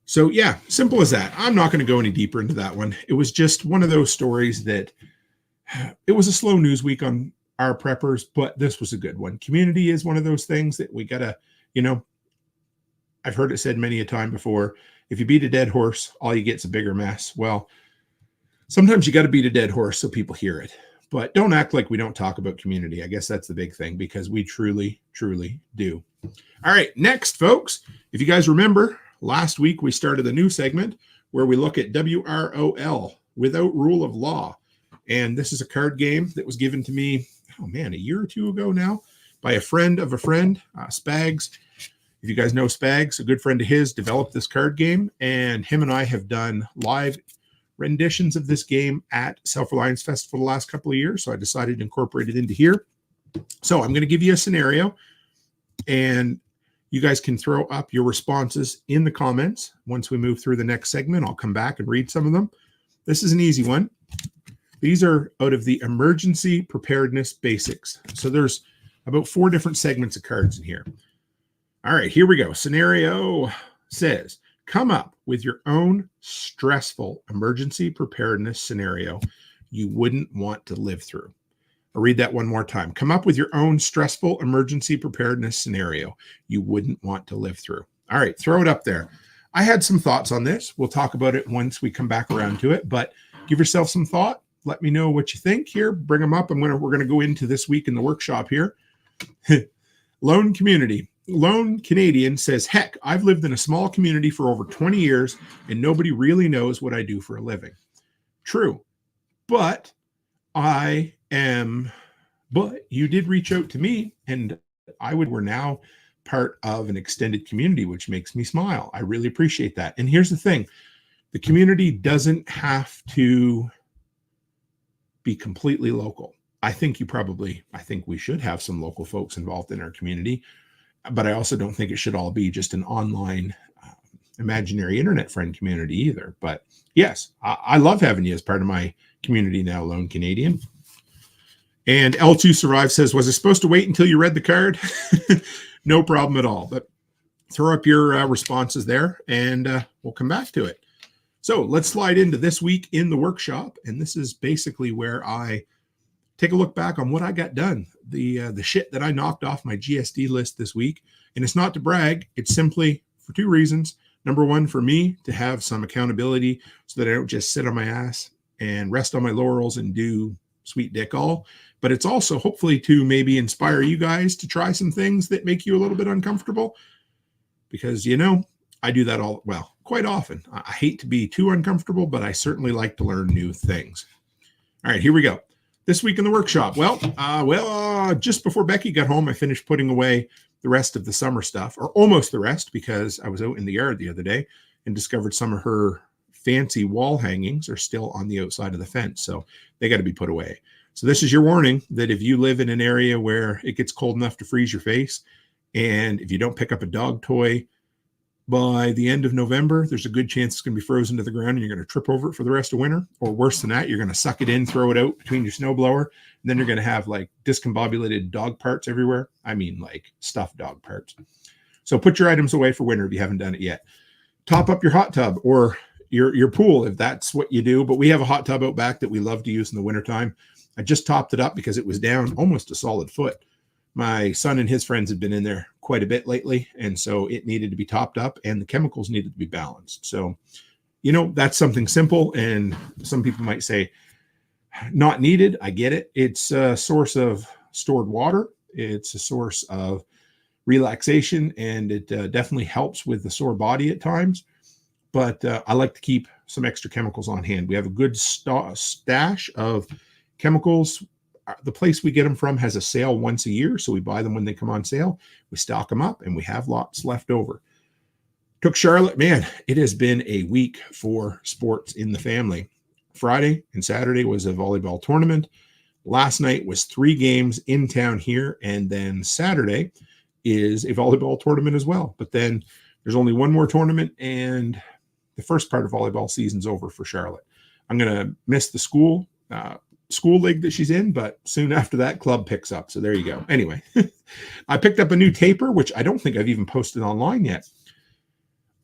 So yeah, simple as that. I'm not going to go any deeper into that one. It was just one of those stories that it was a slow news week on our preppers, but this was a good one. Community is one of those things that we got to, I've heard it said many a time before, if you beat a dead horse, all you get is a bigger mess. Well, sometimes you got to beat a dead horse so people hear it. But don't act like we don't talk about community. I guess that's the big thing, because we truly, truly do. All right, next, folks. If you guys remember, last week we started a new segment where we look at WROL, Without Rule of Law. And this is a card game that was given to me, a year or two ago now, by a friend of a friend, Spags. If you guys know Spags, a good friend of his developed this card game, and him and I have done live renditions of this game at Self-Reliance Festival the last couple of years, so I decided to incorporate it into here. So I'm going to give you a scenario, and you guys can throw up your responses in the comments. Once we move through the next segment, I'll come back and read some of them. This is an easy one. These are out of the Emergency Preparedness Basics. So there's about 4 different segments of cards in here. All right, here we go. Scenario says, come up with your own stressful emergency preparedness scenario you wouldn't want to live through. I'll read that one more time. Come up with your own stressful emergency preparedness scenario you wouldn't want to live through. All right, throw it up there. I had some thoughts on this. We'll talk about it once we come back around to it, but give yourself some thought. Let me know what you think here. Bring them up. We're going to go into this week in the workshop here. Lone community. Lone Canadian says, heck, I've lived in a small community for over 20 years and nobody really knows what I do for a living. True. But you did reach out to me, and we're now part of an extended community, which makes me smile. I really appreciate that. And here's the thing. The community doesn't have to be completely local. I think we should have some local folks involved in our community. but I also don't think it should all be just an online imaginary internet friend community either. But yes, I love having you as part of my community now, Lone Canadian. And L2 Survive says, was I supposed to wait until you read the card? No problem at all. But throw up your responses there, and we'll come back to it. So let's slide into this week in the workshop. And this is basically where I take a look back on what I got done, the shit that I knocked off my GSD list this week. And it's not to brag. It's simply for two reasons. Number one, for me to have some accountability so that I don't just sit on my ass and rest on my laurels and do sweet dick all. But it's also hopefully to maybe inspire you guys to try some things that make you a little bit uncomfortable. Because, you know, I do that quite often. I hate to be too uncomfortable, but I certainly like to learn new things. All right, here we go. This week in the workshop. Just before Becky got home, I finished putting away the rest of the summer stuff, or almost the rest, because I was out in the yard the other day and discovered some of her fancy wall hangings are still on the outside of the fence. So they got to be put away. So this is your warning that if you live in an area where it gets cold enough to freeze your face, and if you don't pick up a dog toy by the end of November, there's a good chance it's going to be frozen to the ground and you're going to trip over it for the rest of winter. Or worse than that, you're going to suck it in, throw it out between your snowblower, and then you're going to have like discombobulated dog parts everywhere. I mean, like stuffed dog parts. So put your items away for winter if you haven't done it yet. Top up your hot tub or your pool if that's what you do. But we have a hot tub out back that we love to use in the wintertime. I just topped it up because it was down almost a solid foot. My son and his friends have been in there quite a bit lately, and so it needed to be topped up and the chemicals needed to be balanced. So, you know, that's something simple, and some people might say not needed. I get it. It's a source of stored water. It's a source of relaxation, and it definitely helps with the sore body at times. But I like to keep some extra chemicals on hand. We have a good stash of chemicals. The place we get them from has a sale once a year, so we buy them when they come on sale. We stock them up, and we have lots left over. Took Charlotte. Man, it has been a week for sports in the family. Friday and Saturday was a volleyball tournament. Last night was 3 games in town here, and then Saturday is a volleyball tournament as well. But then there's only one more tournament, and the first part of volleyball season's over for Charlotte. I'm going to miss the school league that she's in, but soon after that, club picks up. So there you go. Anyway, I picked up a new taper, which I don't think I've even posted online yet.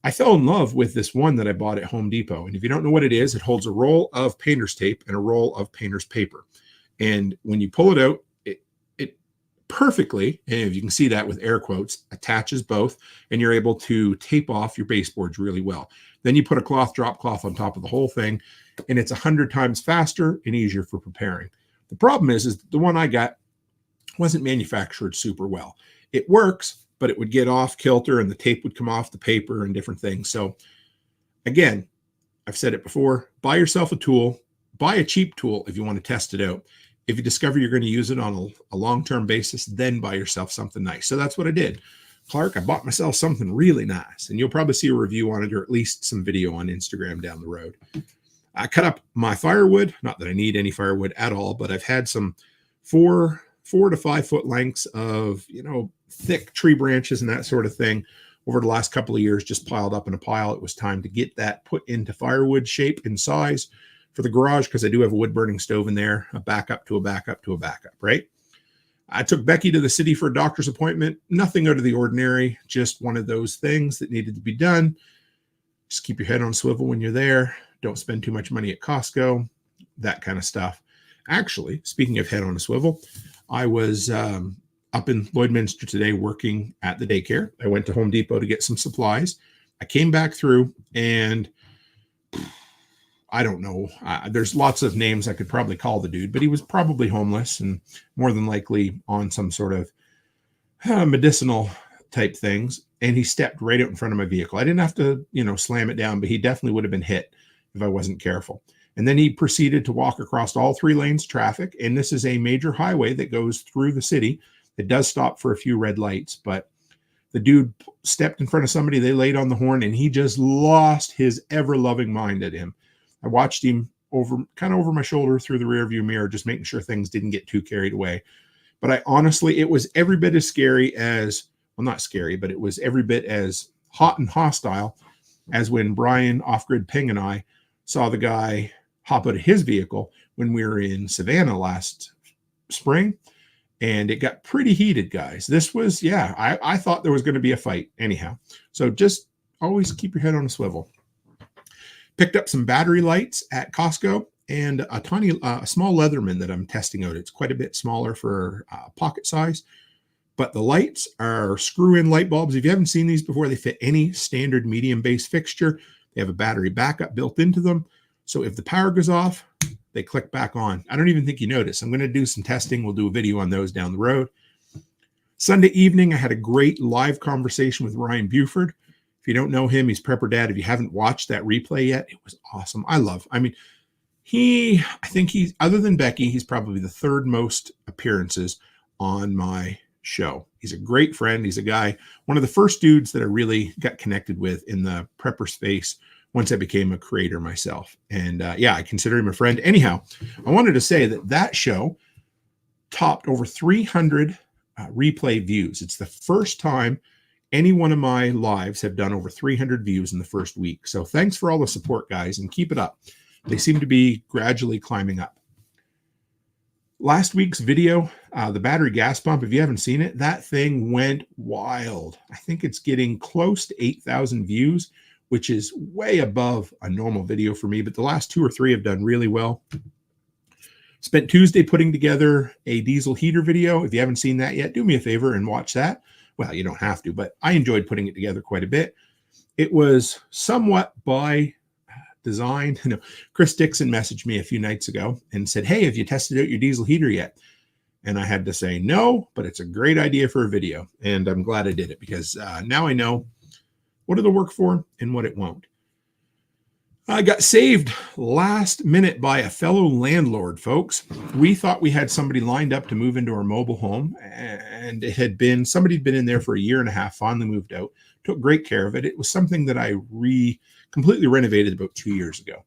I fell in love with this one that I bought at Home Depot. And if you don't know what it is, it holds a roll of painter's tape and a roll of painter's paper. And when you pull it out, it perfectly, and if you can see that with air quotes, attaches both, and you're able to tape off your baseboards really well. Then you put a drop cloth on top of the whole thing, and it's 100 times faster and easier for preparing. The problem is the one I got wasn't manufactured super well. It works, but it would get off kilter and the tape would come off the paper and different things. So again, I've said it before, buy yourself a tool, buy a cheap tool if you want to test it out. If you discover you're going to use it on a long-term basis, then buy yourself something nice. So that's what I did. Clark, I bought myself something really nice, and you'll probably see a review on it or at least some video on Instagram down the road. I cut up my firewood, not that I need any firewood at all, but I've had some 4 to 5 foot lengths of, thick tree branches and that sort of thing over the last couple of years, just piled up in a pile. It was time to get that put into firewood shape and size for the garage, because I do have a wood burning stove in there, a backup to a backup to a backup, right? I took Becky to the city for a doctor's appointment. Nothing out of the ordinary, just one of those things that needed to be done. Just keep your head on a swivel when you're there. Don't spend too much money at Costco, that kind of stuff. Actually, speaking of head on a swivel, I was up in Lloydminster today working at the daycare. I went to Home Depot to get some supplies. I came back through, and I don't know. There's lots of names I could probably call the dude, but he was probably homeless and more than likely on some sort of medicinal type things. And he stepped right out in front of my vehicle. I didn't have to, slam it down, but he definitely would have been hit if I wasn't careful. And then he proceeded to walk across all 3 lanes of traffic. And this is a major highway that goes through the city. It does stop for a few red lights, but the dude stepped in front of somebody, they laid on the horn, and he just lost his ever-loving mind at him. I watched him over my shoulder through the rearview mirror, just making sure things didn't get too carried away. But it was every bit as scary as well, not scary, but it was every bit as hot and hostile as when Brian Off-Grid Ping and I saw the guy hop out of his vehicle when we were in Savannah last spring. And it got pretty heated, guys. This was, I thought there was going to be a fight anyhow. So just always keep your head on a swivel. Picked up some battery lights at Costco and a small Leatherman that I'm testing out. It's quite a bit smaller for pocket size, but the lights are screw-in light bulbs. If you haven't seen these before, they fit any standard medium base fixture. They have a battery backup built into them. So if the power goes off, they click back on. I don't even think you notice. I'm going to do some testing. We'll do a video on those down the road. Sunday evening, I had a great live conversation with Ryan Buford. If you don't know him, he's Prepper Dad. If you haven't watched that replay yet, it was awesome. I think he's, other than Becky, he's probably the third most appearances on my show. He's a great friend. He's a guy, one of the first dudes that I really got connected with in the prepper space once I became a creator myself. And I consider him a friend. Anyhow, I wanted to say that show topped over 300 replay views. It's the first time any one of my lives have done over 300 views in the first week. So thanks for all the support, guys, and keep it up. They seem to be gradually climbing up. Last week's video, the battery gas pump, if you haven't seen it, that thing went wild. I think it's getting close to 8,000 views, which is way above a normal video for me, but the last 2 or 3 have done really well. Spent Tuesday putting together a diesel heater video. If you haven't seen that yet, do me a favor and watch that. Well, you don't have to, but I enjoyed putting it together quite a bit. It was somewhat by design. Chris Dixon messaged me a few nights ago and said, hey, have you tested out your diesel heater yet? And I had to say no, but it's a great idea for a video. And I'm glad I did it because now I know what it'll work for and what it won't. I got saved last minute by a fellow landlord, folks. We thought we had somebody lined up to move into our mobile home, and it had been, somebody had been in there for a year and a half, finally moved out, took great care of it. It was something that I completely renovated about 2 years ago.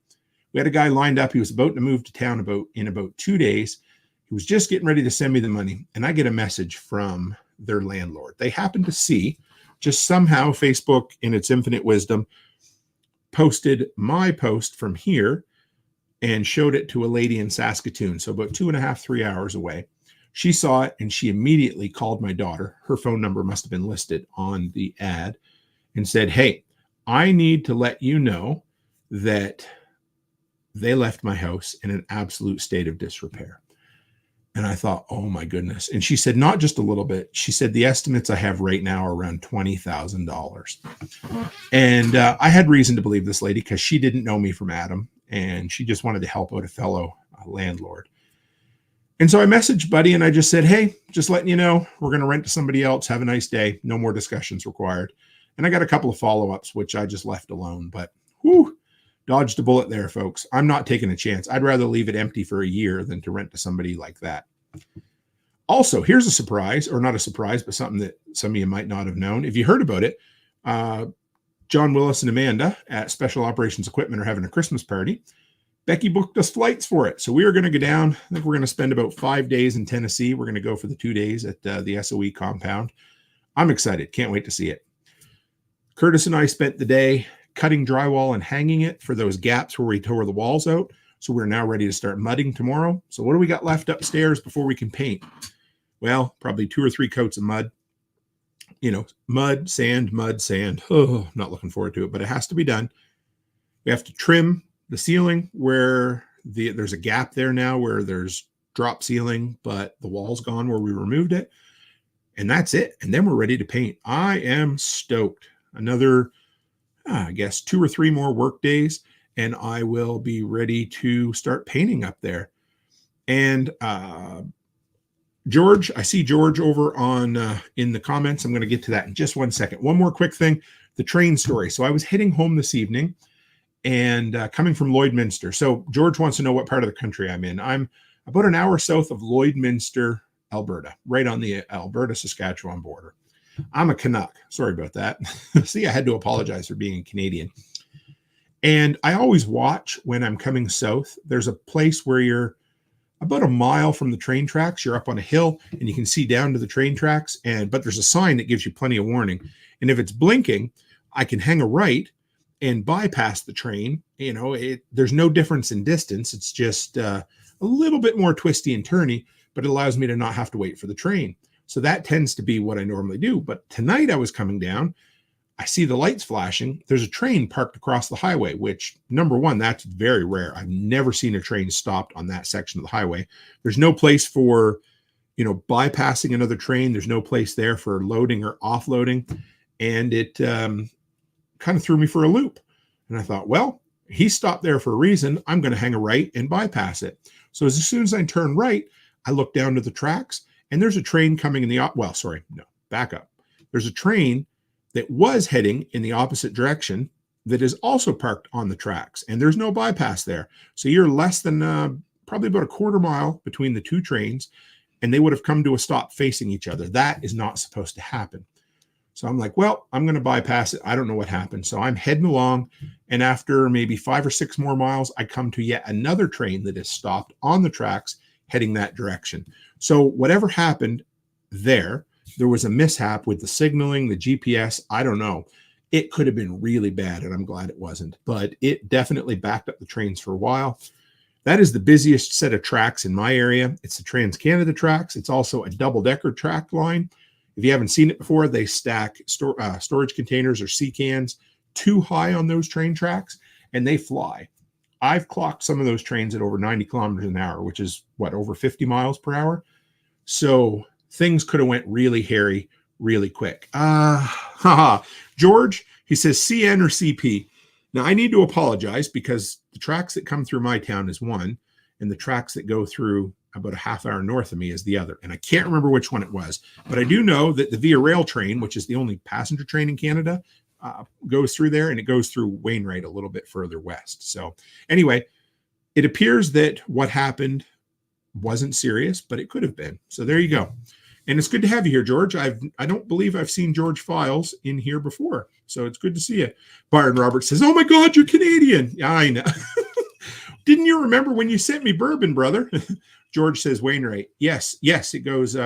We had a guy lined up. He was about to move to town in about 2 days. He was just getting ready to send me the money, and I get a message from their landlord. They happened to see, just somehow Facebook in its infinite wisdom posted my post from here and showed it to a lady in Saskatoon. So about 2.5, 3 hours away. She saw it and she immediately called my daughter. Her phone number must have been listed on the ad and said, hey, I need to let you know that they left my house in an absolute state of disrepair. And I thought, oh my goodness. And she said, not just a little bit. She said, the estimates I have right now are around $20,000. And I had reason to believe this lady because she didn't know me from Adam. And she just wanted to help out a fellow landlord. And so I messaged Buddy and I just said, hey, just letting you know, we're going to rent to somebody else. Have a nice day. No more discussions required. And I got a couple of follow-ups, which I just left alone. But whew, dodged a bullet there, folks. I'm not taking a chance. I'd rather leave it empty for a year than to rent to somebody like that. Also, here's a surprise, or not a surprise, but something that some of you might not have known. If you heard about it, John Willis and Amanda at Special Operations Equipment are having a Christmas party. Becky booked us flights for it. So we are going to go down. I think we're going to spend about 5 days in Tennessee. We're going to go for the 2 days at the SOE compound. I'm excited. Can't wait to see it. Curtis and I spent the day cutting drywall and hanging it for those gaps where we tore the walls out. So we're now ready to start mudding tomorrow. So what do we got left upstairs before we can paint? Well, probably 2 or 3 coats of mud. Mud, sand. Oh, not looking forward to it, but it has to be done. We have to trim the ceiling where there's a gap there now where there's drop ceiling, but the wall's gone where we removed it. And that's it. And then we're ready to paint. I am stoked. Another, I guess, 2 or 3 more work days, and I will be ready to start painting up there. And George, I see George over on in the comments. I'm going to get to that in just 1 second. One more quick thing, the train story. So I was heading home this evening and coming from Lloydminster. So George wants to know what part of the country I'm in. I'm about an hour south of Lloydminster, Alberta, right on the Alberta-Saskatchewan border. I'm a Canuck. Sorry about that. See, I had to apologize for being a Canadian. And I always watch when I'm coming south. There's a place where about a mile from the train tracks. You're up on a hill and you can see down to the train tracks, but there's a sign that gives you plenty of warning. And if it's blinking, I can hang a right and bypass the train. There's no difference in distance. It's just a little bit more twisty and turny, but it allows me to not have to wait for the train. So that tends to be what I normally do. But tonight I was coming down, I see the lights flashing. There's a train parked across the highway, which, number one, that's very rare. I've never seen a train stopped on that section of the highway. There's no place for, bypassing another train. There's no place there for loading or offloading. And it kind of threw me for a loop. And I thought, well, he stopped there for a reason. I'm going to hang a right and bypass it. So as soon as I turn right, I look down to the tracks, and there's a train coming in back up. There's a train that was heading in the opposite direction that is also parked on the tracks, and there's no bypass there. So you're less than probably about a quarter mile between the two trains, and they would have come to a stop facing each other. That is not supposed to happen. So I'm like, well, I'm going to bypass it. I don't know what happened. So I'm heading along, and after maybe 5 or 6 more miles, I come to yet another train that is stopped on the tracks heading that direction. So whatever happened there was a mishap with the signaling, the GPS. I don't know. It could have been really bad, and I'm glad it wasn't. But it definitely backed up the trains for a while. That is the busiest set of tracks in my area. It's the Trans-Canada tracks. It's also a double-decker track line. If you haven't seen it before, they stack storage containers or sea cans too high on those train tracks, and they fly. I've clocked some of those trains at over 90 kilometers an hour, which is over 50 miles per hour. So things could have went really hairy really quick. George, he says CN or CP. Now I need to apologize because the tracks that come through my town is one, and the tracks that go through about a half hour north of me is the other. And I can't remember which one it was, but I do know that the Via Rail train, which is the only passenger train in Canada, goes through there, and it goes through Wainwright a little bit further west. So anyway, it appears that what happened wasn't serious, but it could have been. So there you go. And it's good to have you here, George. I don't believe I've seen George Files in here before. So it's good to see you. Byron Roberts says, oh my God, you're Canadian. Yeah, I know. Didn't you remember when you sent me bourbon, brother? George says Wainwright. Yes, it goes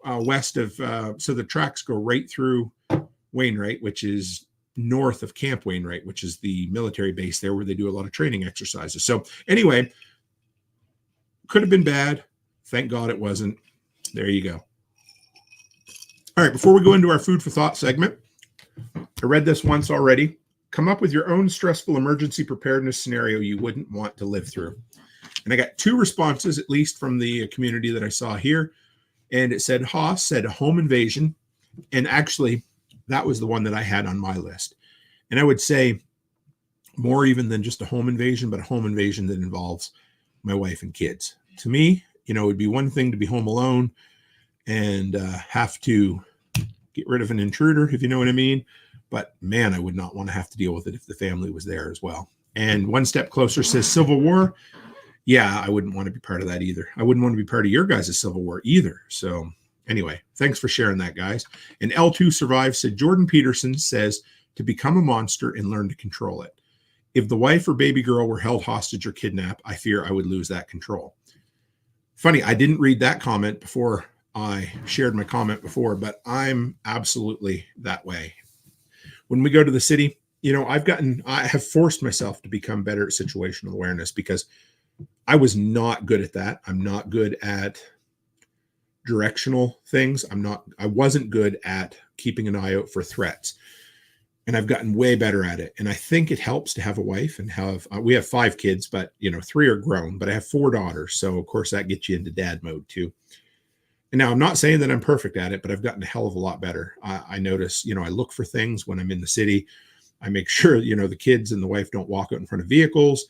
west of, so the tracks go right through Wainwright, which is north of Camp Wainwright, which is the military base there where they do a lot of training exercises. So anyway, could have been bad. Thank God it wasn't. There you go. All right, before we go into our food for thought segment, I read this once already. Come up with your own stressful emergency preparedness scenario you wouldn't want to live through. And I got 2 responses, at least from the community that I saw here. And it said, Haas said a home invasion. And actually, that was the one that I had on my list. And I would say more even than just a home invasion, but a home invasion that involves my wife and kids. To me, it would be one thing to be home alone and have to get rid of an intruder, if you know what I mean. But man, I would not want to have to deal with it if the family was there as well. And One Step Closer says Civil War. Yeah, I wouldn't want to be part of that either. I wouldn't want to be part of your guys' Civil War either. So anyway, thanks for sharing that, guys. And L2 Survive said Jordan Peterson says to become a monster and learn to control it. If the wife or baby girl were held hostage or kidnapped, I fear I would lose that control. Funny, I didn't read that comment before I shared my comment before, but I'm absolutely that way. When we go to the city, I have forced myself to become better at situational awareness because I was not good at that. I'm not good at directional things. I wasn't good at keeping an eye out for threats. And I've gotten way better at it. And I think it helps to have a wife and we have 5 kids, but 3 are grown, but I have 4 daughters. So of course that gets you into dad mode too. And now I'm not saying that I'm perfect at it, but I've gotten a hell of a lot better. I notice, I look for things when I'm in the city. I make sure, the kids and the wife don't walk out in front of vehicles.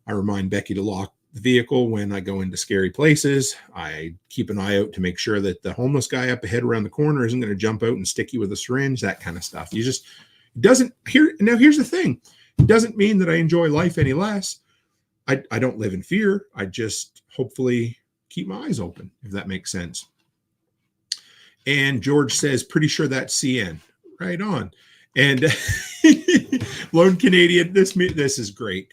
I remind Becky to lock the vehicle when I go into scary places. I keep an eye out to make sure that the homeless guy up ahead around the corner isn't going to jump out and stick you with a syringe, that kind of stuff. Here's the thing. It doesn't mean that I enjoy life any less. I don't live in fear. I just hopefully keep my eyes open, if that makes sense. And George says, pretty sure that's CN. Right on. And Lone Canadian, this is great.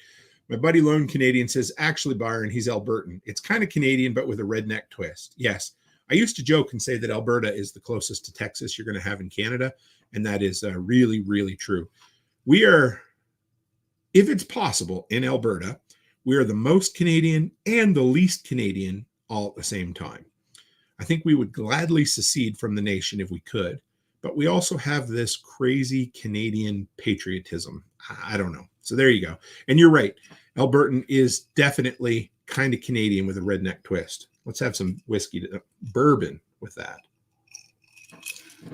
My buddy Lone Canadian says, actually, Byron, he's Albertan. It's kind of Canadian, but with a redneck twist. Yes. I used to joke and say that Alberta is the closest to Texas you're going to have in Canada. And that is really, really true. We are, if it's possible, in Alberta, we are the most Canadian and the least Canadian all at the same time. I think we would gladly secede from the nation if we could, but we also have this crazy Canadian patriotism. I don't know. So there you go. And you're right. Albertan is definitely kind of Canadian with a redneck twist. Let's have some whiskey, bourbon with that.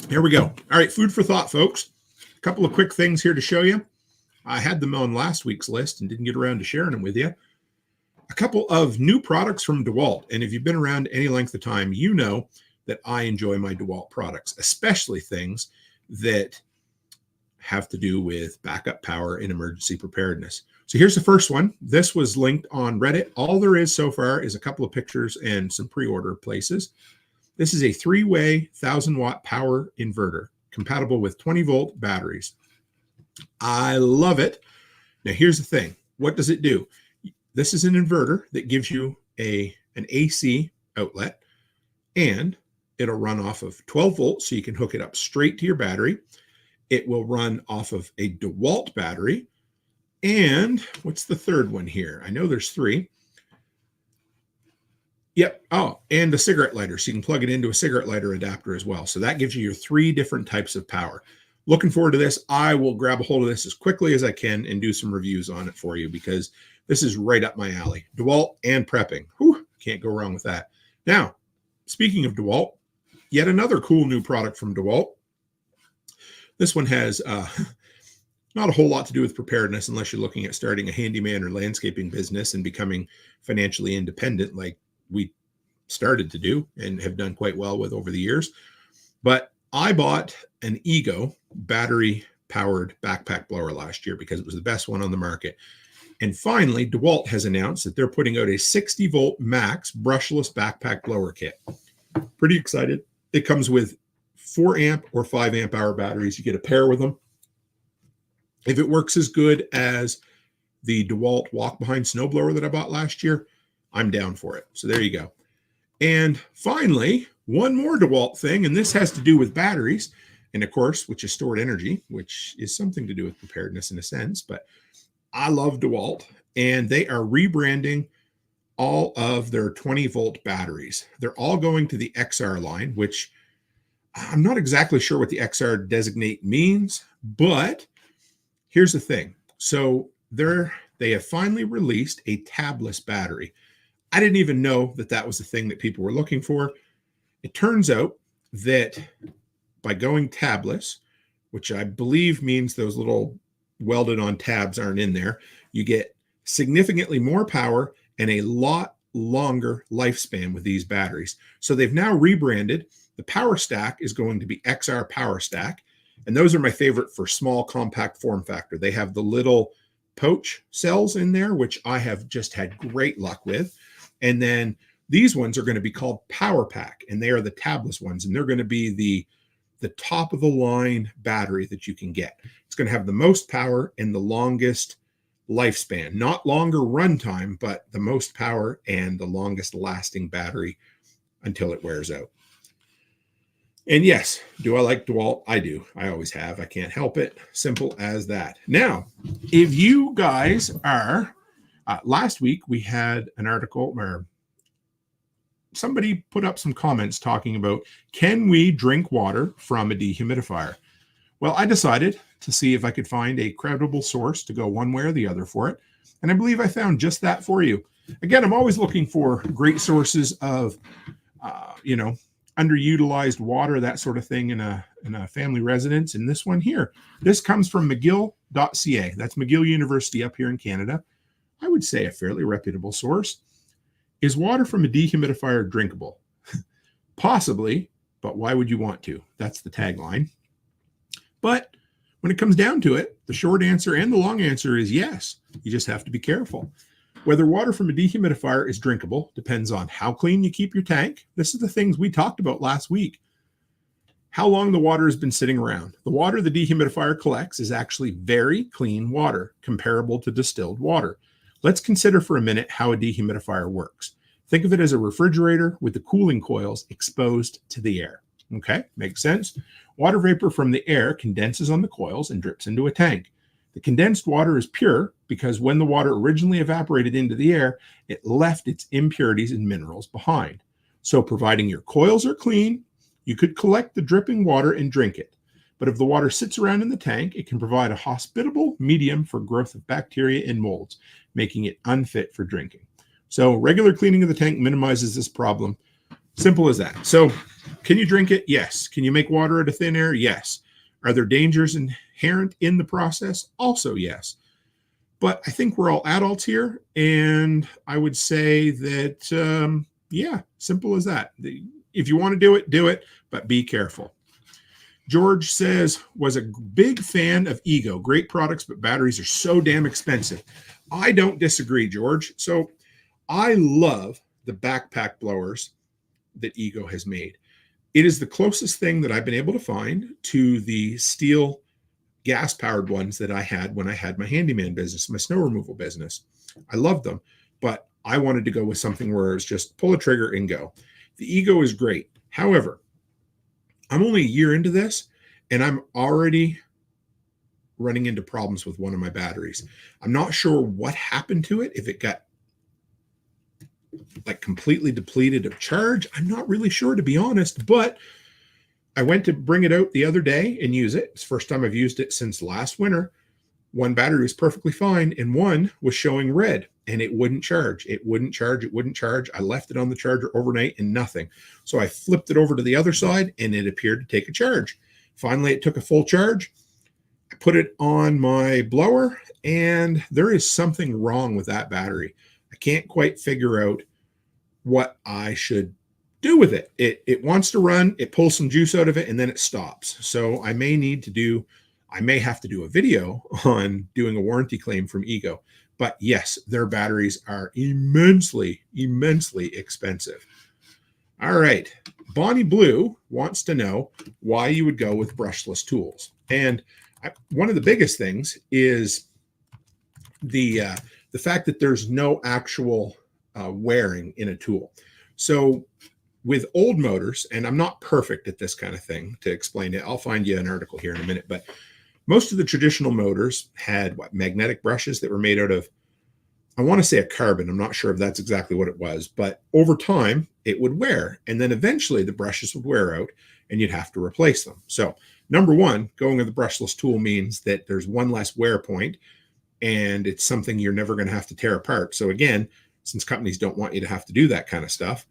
Here we go. All right, food for thought, folks. A couple of quick things here to show you. I had them on last week's list and didn't get around to sharing them with you. A couple of new products from DeWalt. And if you've been around any length of time, you know that I enjoy my DeWalt products, especially things that have to do with backup power and emergency preparedness. So here's the first one. This was linked on Reddit. All there is so far is a couple of pictures and some pre-order places. This is a 3-way 1,000-watt power inverter compatible with 20-volt batteries. I love it. Now, here's the thing. What does it do? This is an inverter that gives you an AC outlet, and it'll run off of 12 volts, so you can hook it up straight to your battery. It will run off of a DeWalt battery. And what's the third one here? I know there's 3. Yep. Oh, and a cigarette lighter. So you can plug it into a cigarette lighter adapter as well. So that gives you your 3 different types of power. Looking forward to this. I will grab a hold of this as quickly as I can and do some reviews on it for you, because this is right up my alley. DeWalt and prepping. Whew, can't go wrong with that. Now, speaking of DeWalt, yet another cool new product from DeWalt. This one has not a whole lot to do with preparedness unless you're looking at starting a handyman or landscaping business and becoming financially independent like we started to do and have done quite well with over the years. But I bought an Ego battery-powered backpack blower last year because it was the best one on the market. And finally, DeWalt has announced that they're putting out a 60-volt max brushless backpack blower kit. Pretty excited. It comes with 4 amp or 5 amp hour batteries. You get a pair with them. If it works as good as the DeWalt walk-behind snowblower that I bought last year, I'm down for it. So there you go. And finally, one more DeWalt thing, and this has to do with batteries, and of course, which is stored energy, which is something to do with preparedness in a sense, but I love DeWalt, and they are rebranding all of their 20-volt batteries. They're all going to the XR line, which I'm not exactly sure what the XR designate means, but here's the thing. So they have finally released a tabless battery. I didn't even know that that was the thing that people were looking for. It turns out that by going tabless, which I believe means those little welded on tabs aren't in there, you get significantly more power and a lot longer lifespan with these batteries. So they've now rebranded. The power stack is going to be XR Power Stack. And those are my favorite for small, compact form factor. They have the little pouch cells in there, which I have just had great luck with. And then these ones are going to be called Power Pack, and they are the tabless ones. And they're going to be the top of the line battery that you can get. It's going to have the most power and the longest lifespan, not longer runtime, but the most power and the longest lasting battery until it wears out. And yes, do I like DeWalt? I do. I always have. I can't help it. Simple as that. Now, if you guys are, last week we had an article where somebody put up some comments talking about, can we drink water from a dehumidifier? Well, I decided to see if I could find a credible source to go one way or the other for it. And I believe I found just that for you. Again, I'm always looking for great sources of, underutilized water, that sort of thing in a family residence. And this one here, this comes from McGill.ca. That's McGill University up here in Canada. I would say a fairly reputable source. Is water from a dehumidifier drinkable? Possibly, but why would you want to? That's the tagline. But when it comes down to it, the short answer and the long answer is yes. You just have to be careful. Whether water from a dehumidifier is drinkable depends on how clean you keep your tank. This is the things we talked about last week. How long the water has been sitting around. The water the dehumidifier collects is actually very clean water, comparable to distilled water. Let's consider for a minute how a dehumidifier works. Think of it as a refrigerator with the cooling coils exposed to the air. Okay, makes sense. Water vapor from the air condenses on the coils and drips into a tank. The condensed water is pure because when the water originally evaporated into the air, it left its impurities and minerals behind. So providing your coils are clean, you could collect the dripping water and drink it. But if the water sits around in the tank, it can provide a hospitable medium for growth of bacteria and molds, making it unfit for drinking. So regular cleaning of the tank minimizes this problem. Simple as that. So can you drink it? Yes. Can you make water out of thin air? Yes. Are there dangers inherent in the process? Also, yes. But I think we're all adults here. And I would say that, yeah, simple as that. If you want to do it, but be careful. George says, was a big fan of Ego. Great products, but batteries are so damn expensive. I don't disagree, George. So I love the backpack blowers that Ego has made. It is the closest thing that I've been able to find to the steel gas-powered ones that I had when I had my handyman business, my snow removal business. I loved them, but I wanted to go with something where it's just pull a trigger and go. The Ego is great. However, I'm only a year into this, and I'm already running into problems with one of my batteries. I'm not sure what happened to it, if it got like completely depleted of charge. I'm not really sure, to be honest, but I went to bring it out the other day and use it. It's the first time I've used it since last winter. One battery was perfectly fine, and one was showing red, and it wouldn't charge. It wouldn't charge. I left it on the charger overnight and nothing. So I flipped it over to the other side, and it appeared to take a charge. Finally, it took a full charge. I put it on my blower, and there is something wrong with that battery. I can't quite figure out what I should do with it. It wants to run, it pulls some juice out of it, and then it stops. So I may have to do a video on doing a warranty claim from Ego. But yes, their batteries are immensely, immensely expensive. All right. Bonnie Blue wants to know why you would go with brushless tools. And one of the biggest things is the fact that there's no actual wearing in a tool. So with old motors, and I'm not perfect at this kind of thing to explain it. I'll find you an article here in a minute, but most of the traditional motors had magnetic brushes that were made out of, I want to say, a carbon. I'm not sure if that's exactly what it was, but over time it would wear, and then eventually the brushes would wear out and you'd have to replace them. So number one, going with the brushless tool means that there's one less wear point, and it's something you're never going to have to tear apart. So again, since companies don't want you to have to do that kind of stuff.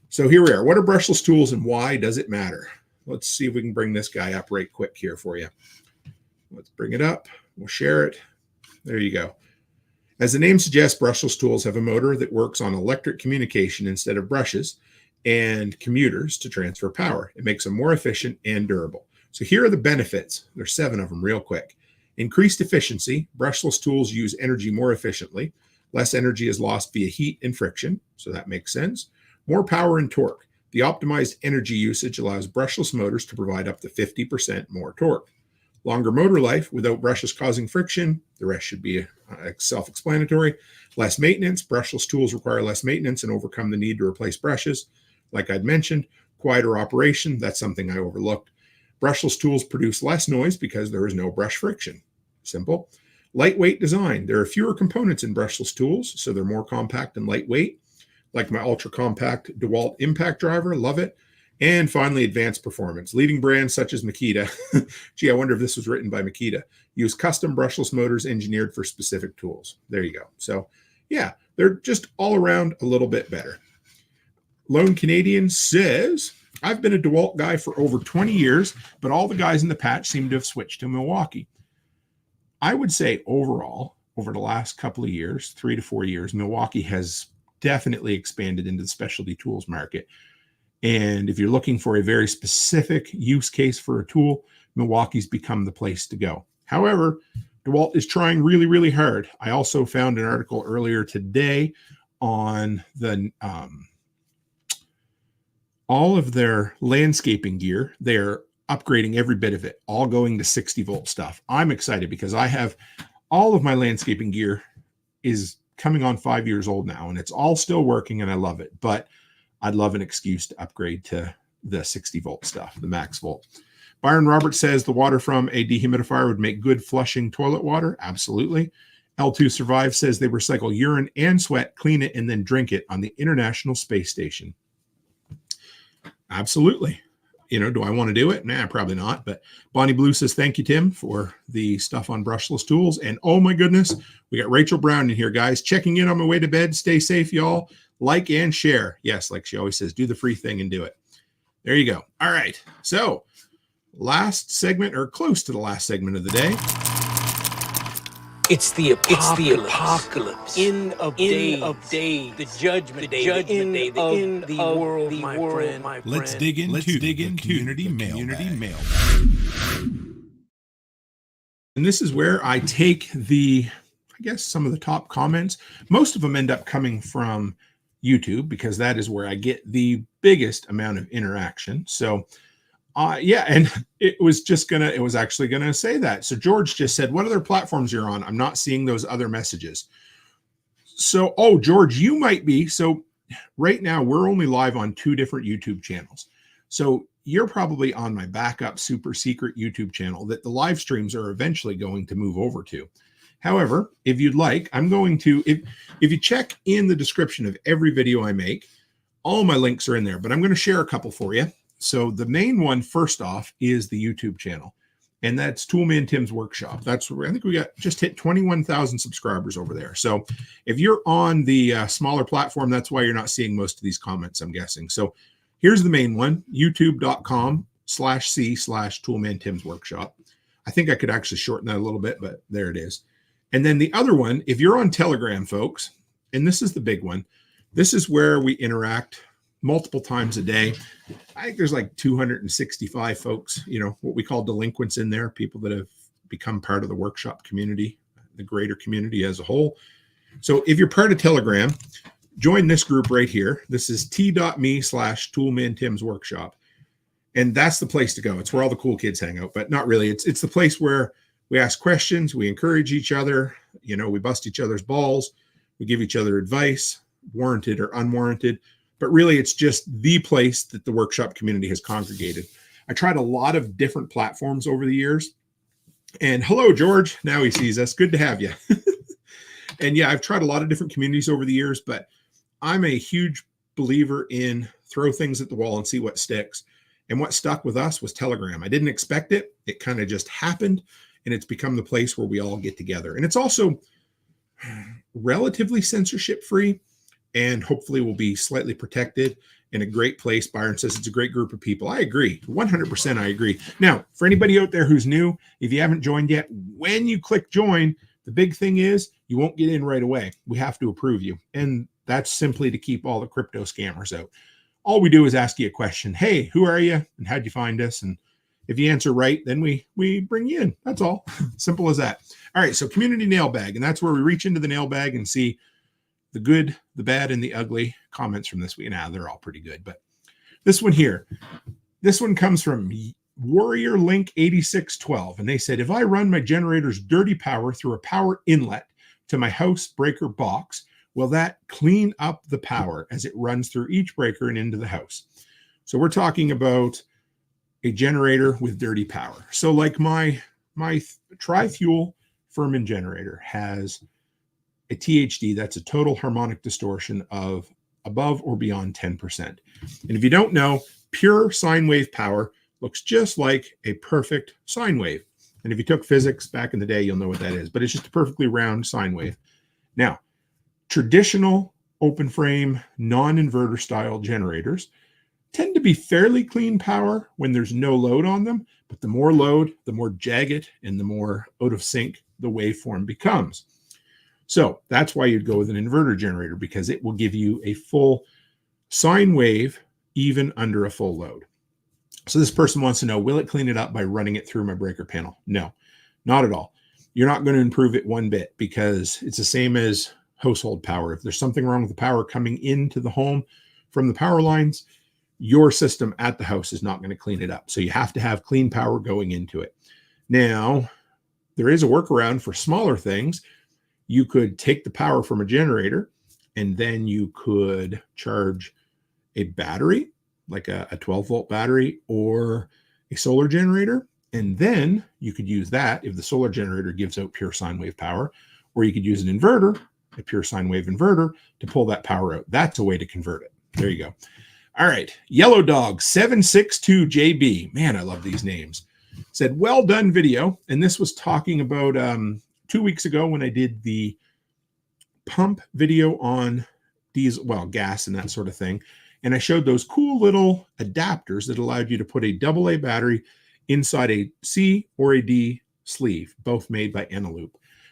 So here we are. What are brushless tools and why does it matter? Let's see if we can bring this guy up right quick here for you. Let's bring it up. We'll share it. There you go. As the name suggests, brushless tools have a motor that works on electric communication instead of brushes and commuters to transfer power. It makes them more efficient and durable. So here are the benefits. There's 7 of them real quick. Increased efficiency. Brushless tools use energy more efficiently. Less energy is lost via heat and friction, so that makes sense. More power and torque. The optimized energy usage allows brushless motors to provide up to 50% more torque. Longer motor life without brushes causing friction. The rest should be self-explanatory. Less maintenance. Brushless tools require less maintenance and overcome the need to replace brushes. Like I'd mentioned, quieter operation. That's something I overlooked. Brushless tools produce less noise because there is no brush friction. Simple. Lightweight design. There are fewer components in brushless tools, so they're more compact and lightweight. Like my ultra-compact DeWalt impact driver. Love it. And finally, advanced performance. Leading brands such as Makita, gee, I wonder if this was written by Makita, use custom brushless motors engineered for specific tools. There you go. So yeah, they're just all around a little bit better. Lone Canadian says, I've been a DeWalt guy for over 20 years, but all the guys in the patch seem to have switched to Milwaukee. I would say overall, over the last couple of years, 3 to 4 years, Milwaukee has definitely expanded into the specialty tools market. And if you're looking for a very specific use case for a tool, Milwaukee's become the place to go. However, DeWalt is trying really, really hard. I also found an article earlier today on the all of their landscaping gear. They're upgrading every bit of it, all going to 60 volt stuff. I'm excited because I have all of my landscaping gear is coming on 5 years old now, and it's all still working, and I love it. But I'd love an excuse to upgrade to the 60 volt stuff, the max volt. Byron Roberts says the water from a dehumidifier would make good flushing toilet water. Absolutely. L2 Survive says they recycle urine and sweat, clean it, and then drink it on the International Space Station. Absolutely. You know, do I want to do it? Nah, probably not. But Bonnie Blue says, thank you, Tim, for the stuff on brushless tools. And oh my goodness, we got Rachel Brown in here, guys. Checking in on my way to bed. Stay safe, y'all. Like and share. Yes, like she always says, do the free thing and do it. There you go. All right. So last segment, or close to the last segment of the day. It's the apocalypse. End of day. The judgment day. The end of the world, my friend. Let's dig into community mailbag. And this is where I take I guess some of the top comments. Most of them end up coming from YouTube, because that is where I get the biggest amount of interaction. So yeah, and it was actually gonna say that. So George just said, what other platforms you're on? I'm not seeing those other messages. So, oh, George, you might be. So right now we're only live on 2 different YouTube channels. So you're probably on my backup super secret YouTube channel that the live streams are eventually going to move over to. However, if you'd like, I'm going to, if you check in the description of every video I make, all my links are in there, but I'm going to share a couple for you. So the main one, first off, is the YouTube channel, and that's Toolman Tim's Workshop. That's where I think we got just hit 21,000 subscribers over there. So if you're on the smaller platform, that's why you're not seeing most of these comments, I'm guessing. So here's the main one, youtube.com/c/Toolman Tim's Workshop. I think I could actually shorten that a little bit, but there it is. And then the other one, if you're on Telegram, folks, and this is the big one, this is where we interact multiple times a day. I think there's like 265 folks, you know, what we call delinquents in there, people that have become part of the workshop community, the greater community as a whole. So if you're part of Telegram, join this group right here. This is t.me/Toolman Tim's Workshop. And that's the place to go. It's where all the cool kids hang out, but not really. It's the place where we ask questions, we encourage each other, you know, we bust each other's balls, we give each other advice, warranted or unwarranted. But really, it's just the place that the workshop community has congregated. I tried a lot of different platforms over the years. And hello, George. Now he sees us. Good to have you. And yeah, I've tried a lot of different communities over the years, but I'm a huge believer in throw things at the wall and see what sticks. And what stuck with us was Telegram. I didn't expect it. It kind of just happened. And it's become the place where we all get together. And it's also relatively censorship free, and hopefully will be slightly protected, in a great place. Byron says it's a great group of people. I agree. 100% I agree. Now, for anybody out there who's new, if you haven't joined yet, when you click join, the big thing is you won't get in right away. We have to approve you. And that's simply to keep all the crypto scammers out. All we do is ask you a question. Hey, who are you? And how'd you find us? And if you answer right, then we bring you in. That's all. Simple as that. All right. So community mailbag. And that's where we reach into the mailbag and see the good, the bad, and the ugly comments from this week. Now, they're all pretty good, but this one here, this one comes from Warrior Link 8612. And they said, if I run my generator's dirty power through a power inlet to my house breaker box, will that clean up the power as it runs through each breaker and into the house? So we're talking about a generator with dirty power. So like my tri-fuel Furman generator has a THD, that's a total harmonic distortion of above or beyond 10%. And if you don't know, pure sine wave power looks just like a perfect sine wave. And if you took physics back in the day, you'll know what that is, but it's just a perfectly round sine wave. Now, traditional open frame, non-inverter style generators tend to be fairly clean power when there's no load on them, but the more load, the more jagged and the more out of sync the waveform becomes. So that's why you'd go with an inverter generator, because it will give you a full sine wave even under a full load. So this person wants to know, will it clean it up by running it through my breaker panel? No, not at all. You're not going to improve it one bit, because it's the same as household power. If there's something wrong with the power coming into the home from the power lines, your system at the house is not going to clean it up. So you have to have clean power going into it. Now, there is a workaround for smaller things. you could take the power from a generator, and then you could charge a battery, like a 12-volt battery or a solar generator. And then you could use that if the solar generator gives out pure sine wave power, or you could use an inverter, a pure sine wave inverter, to pull that power out. That's a way to convert it. There you go. All right. Yellow Dog 762JB. Man, I love these names. Said, well done video. And this was talking about 2 weeks ago when I did the pump video on diesel, well, gas and that sort of thing. And I showed those cool little adapters that allowed you to put a AA battery inside a C or a D sleeve, both made by Eneloop.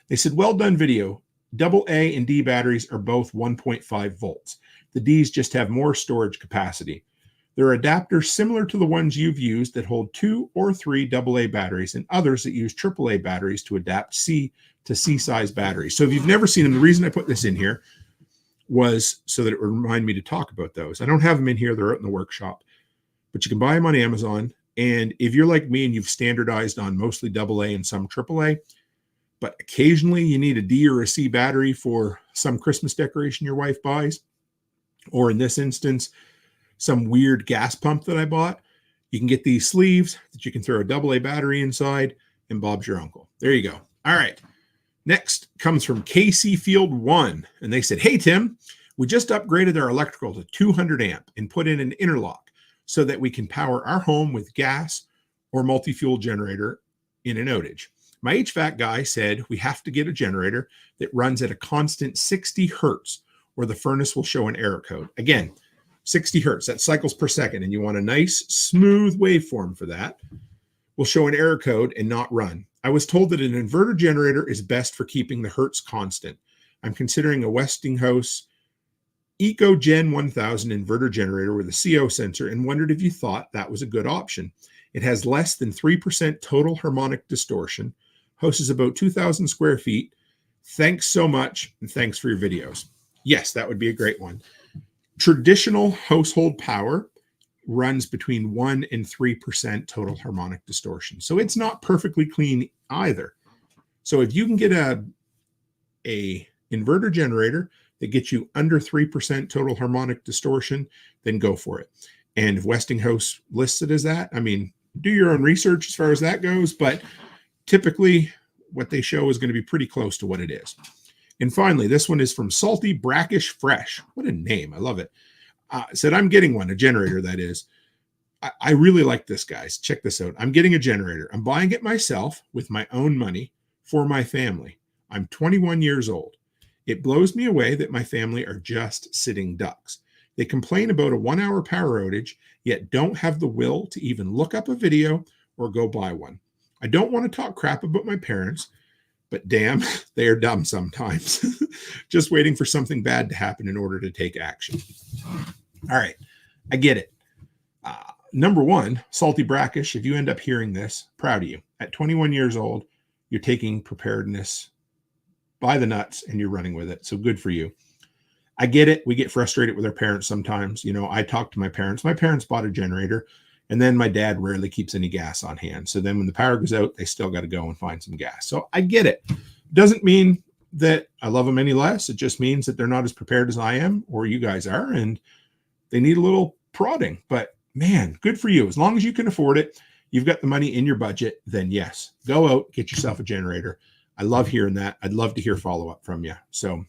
They said, well done video. AA and D batteries are both 1.5 volts. The Ds just have more storage capacity. There are adapters similar to the ones you've used that hold 2 or 3 AA batteries, and others that use AAA batteries to adapt C to C-size batteries. So if you've never seen them, the reason I put this in here was so that it would remind me to talk about those. I don't have them in here. They're out in the workshop. But you can buy them on Amazon. And if you're like me and you've standardized on mostly AA and some AAA, but occasionally you need a D or a C battery for some Christmas decoration your wife buys, or in this instance, some weird gas pump that I bought, you can get these sleeves that you can throw a AA battery inside, and Bob's your uncle. There you go. All right. Next comes from KC Field 1. And they said, hey, Tim, we just upgraded our electrical to 200 amp and put in an interlock so that we can power our home with gas or multi-fuel generator in an outage. My HVAC guy said we have to get a generator that runs at a constant 60 hertz or the furnace will show an error code. Again, 60 hertz, that's cycles per second. And you want a nice smooth waveform for that. Will show an error code and not run. I was told that an inverter generator is best for keeping the hertz constant. I'm considering a Westinghouse EcoGen 1000 inverter generator with a CO sensor and wondered if you thought that was a good option. It has less than 3% total harmonic distortion, hosts about 2,000 square feet. Thanks so much, and thanks for your videos. Yes, that would be a great one. Traditional household power runs between 1 and 3% total harmonic distortion. So it's not perfectly clean either. So if you can get a inverter generator that gets you under 3% total harmonic distortion, then go for it. And if Westinghouse lists it as that, I mean, do your own research as far as that goes, but typically what they show is going to be pretty close to what it is. And finally, this one is from Salty Brackish Fresh. What a name. I love it. Said, I'm getting one, a generator, that is. I really like this, guys. Check this out. I'm getting a generator. I'm buying it myself with my own money for my family. I'm 21 years old. It blows me away that my family are just sitting ducks. They complain about a 1-hour power outage, yet don't have the will to even look up a video or go buy one. I don't want to talk crap about my parents, but damn, they are dumb sometimes. Just waiting for something bad to happen in order to take action. All right, I get it. Number one, Salty Brackish, if you end up hearing this, proud of you. At 21 years old, you're taking preparedness by the nuts and you're running with it. So good for you. I get it. We get frustrated with our parents sometimes. You know, I talk to my parents. My parents bought a generator, and then my dad rarely keeps any gas on hand. So then when the power goes out, they still got to go and find some gas. So I get it. Doesn't mean that I love them any less. It just means that they're not as prepared as I am or you guys are, and they need a little prodding. But man, good for you. As long as you can afford it, you've got the money in your budget, then yes, go out, get yourself a generator. I love hearing that. I'd love to hear follow-up from you. So,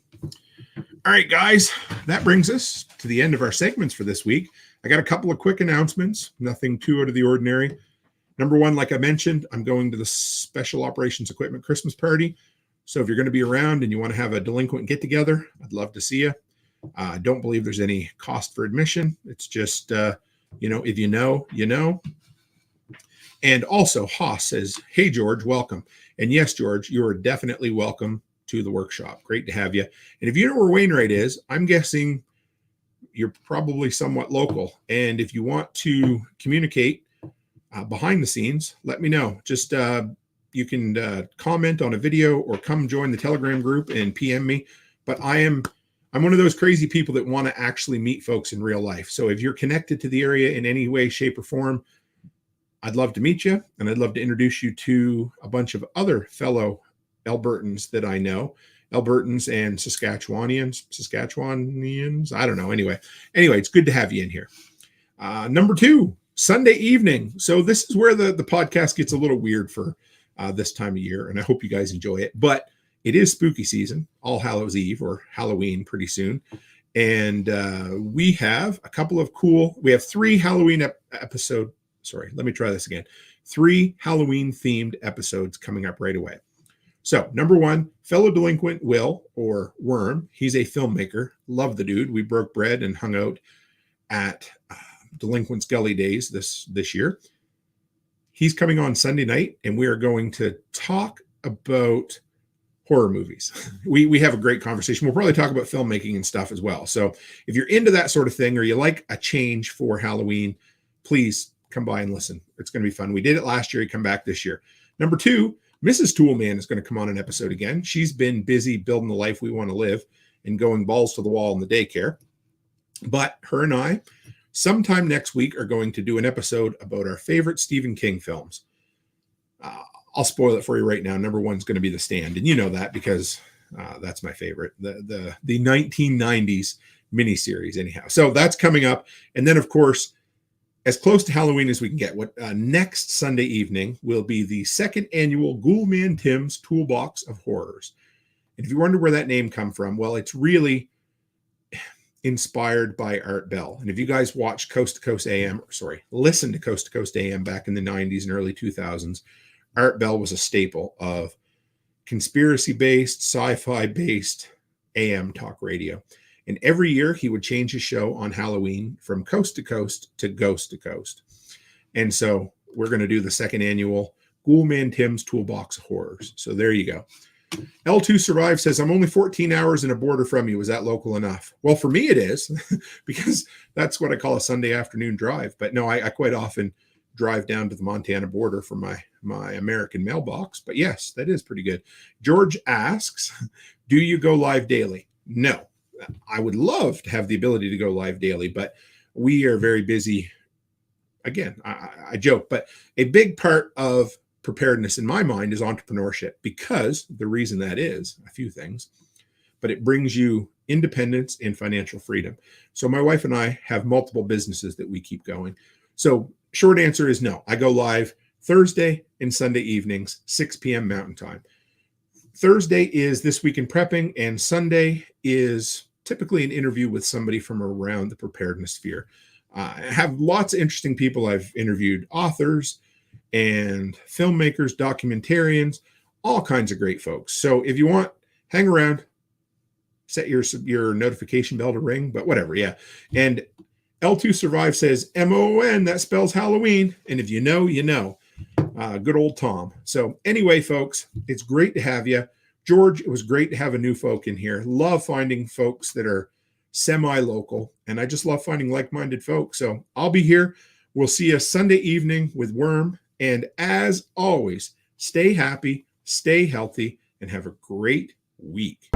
all right, guys, that brings us to the end of our segments for this week. I got a couple of quick announcements, nothing too out of the ordinary. Number one, like I mentioned, I'm going to the Special Operations Equipment Christmas Party. So if you're going to be around and you want to have a delinquent get-together, I'd love to see you. I don't believe there's any cost for admission. It's just, you know, if you know, you know. And also, Haas says, hey, George, welcome. And yes, George, you are definitely welcome to the workshop. Great to have you. And if you know where Wainwright is, I'm guessing you're probably somewhat local. And if you want to communicate behind the scenes, let me know. Just you can comment on a video or come join the Telegram group and PM me. But I'm one of those crazy people that want to actually meet folks in real life. So if you're connected to the area in any way, shape, or form, I'd love to meet you, and I'd love to introduce you to a bunch of other fellow Albertans that I know, Albertans and Saskatchewanians. I don't know. Anyway, it's good to have you in here. Number 2, Sunday evening. So this is where the podcast gets a little weird for this time of year, and I hope you guys enjoy it. But it is spooky season, All Hallows Eve or Halloween pretty soon. And we have a couple of we have 3 Halloween episode. Sorry, let me try this again. 3 Halloween themed episodes coming up right away. So number 1, fellow delinquent Will, or Worm. He's a filmmaker. Love the dude. We broke bread and hung out at Delinquent's Gully Days this year. He's coming on Sunday night, and we are going to talk about horror movies. We have a great conversation. We'll probably talk about filmmaking and stuff as well. So if you're into that sort of thing, or you like a change for Halloween, please come by and listen. It's going to be fun. We did it last year. He come back this year. Number 2, Mrs. Toolman is going to come on an episode again. She's been busy building the life we want to live and going balls to the wall in the daycare. But her and I, sometime next week, are going to do an episode about our favorite Stephen King films. I'll spoil it for you right now. Number 1 is going to be The Stand. And you know that because that's my favorite. The 1990s miniseries anyhow. So that's coming up. And then, of course, as close to Halloween as we can get, next Sunday evening will be the 2nd annual Toolman Tim's Toolbox of Horrors. And if you wonder where that name come from, well, it's really inspired by Art Bell. And if you guys watch listen to Coast to Coast AM back in the 90s and early 2000s, Art Bell was a staple of conspiracy-based, sci-fi-based AM talk radio. And every year he would change his show on Halloween from Coast to Coast to Ghost to Coast. And so we're going to do the 2nd annual Toolman Tim's Toolbox of Horrors. So there you go. L2 Survive says, I'm only 14 hours and a border from you. Is that local enough? Well, for me it is, because that's what I call a Sunday afternoon drive. But no, I quite often drive down to the Montana border for my American mailbox. But yes, that is pretty good. George asks, do you go live daily? No. I would love to have the ability to go live daily, but we are very busy. Again, I joke, but a big part of preparedness in my mind is entrepreneurship, because the reason that is a few things, but it brings you independence and financial freedom. So my wife and I have multiple businesses that we keep going. So short answer is no. I go live Thursday and Sunday evenings, 6 p.m. Mountain Time. Thursday is This Week in Prepping, and Sunday is typically an interview with somebody from around the preparedness sphere. I have lots of interesting people. I've interviewed authors and filmmakers, documentarians, all kinds of great folks. So if you want, hang around, set your notification bell to ring, but whatever, yeah. And L2 Survive says, MON, that spells Halloween. And if you know, you know. Good old Tom. So anyway, folks, it's great to have you. George, it was great to have a new folk in here. Love finding folks that are semi-local, and I just love finding like-minded folks. So I'll be here. We'll see you Sunday evening with Worm. And as always, stay happy, stay healthy, and have a great week.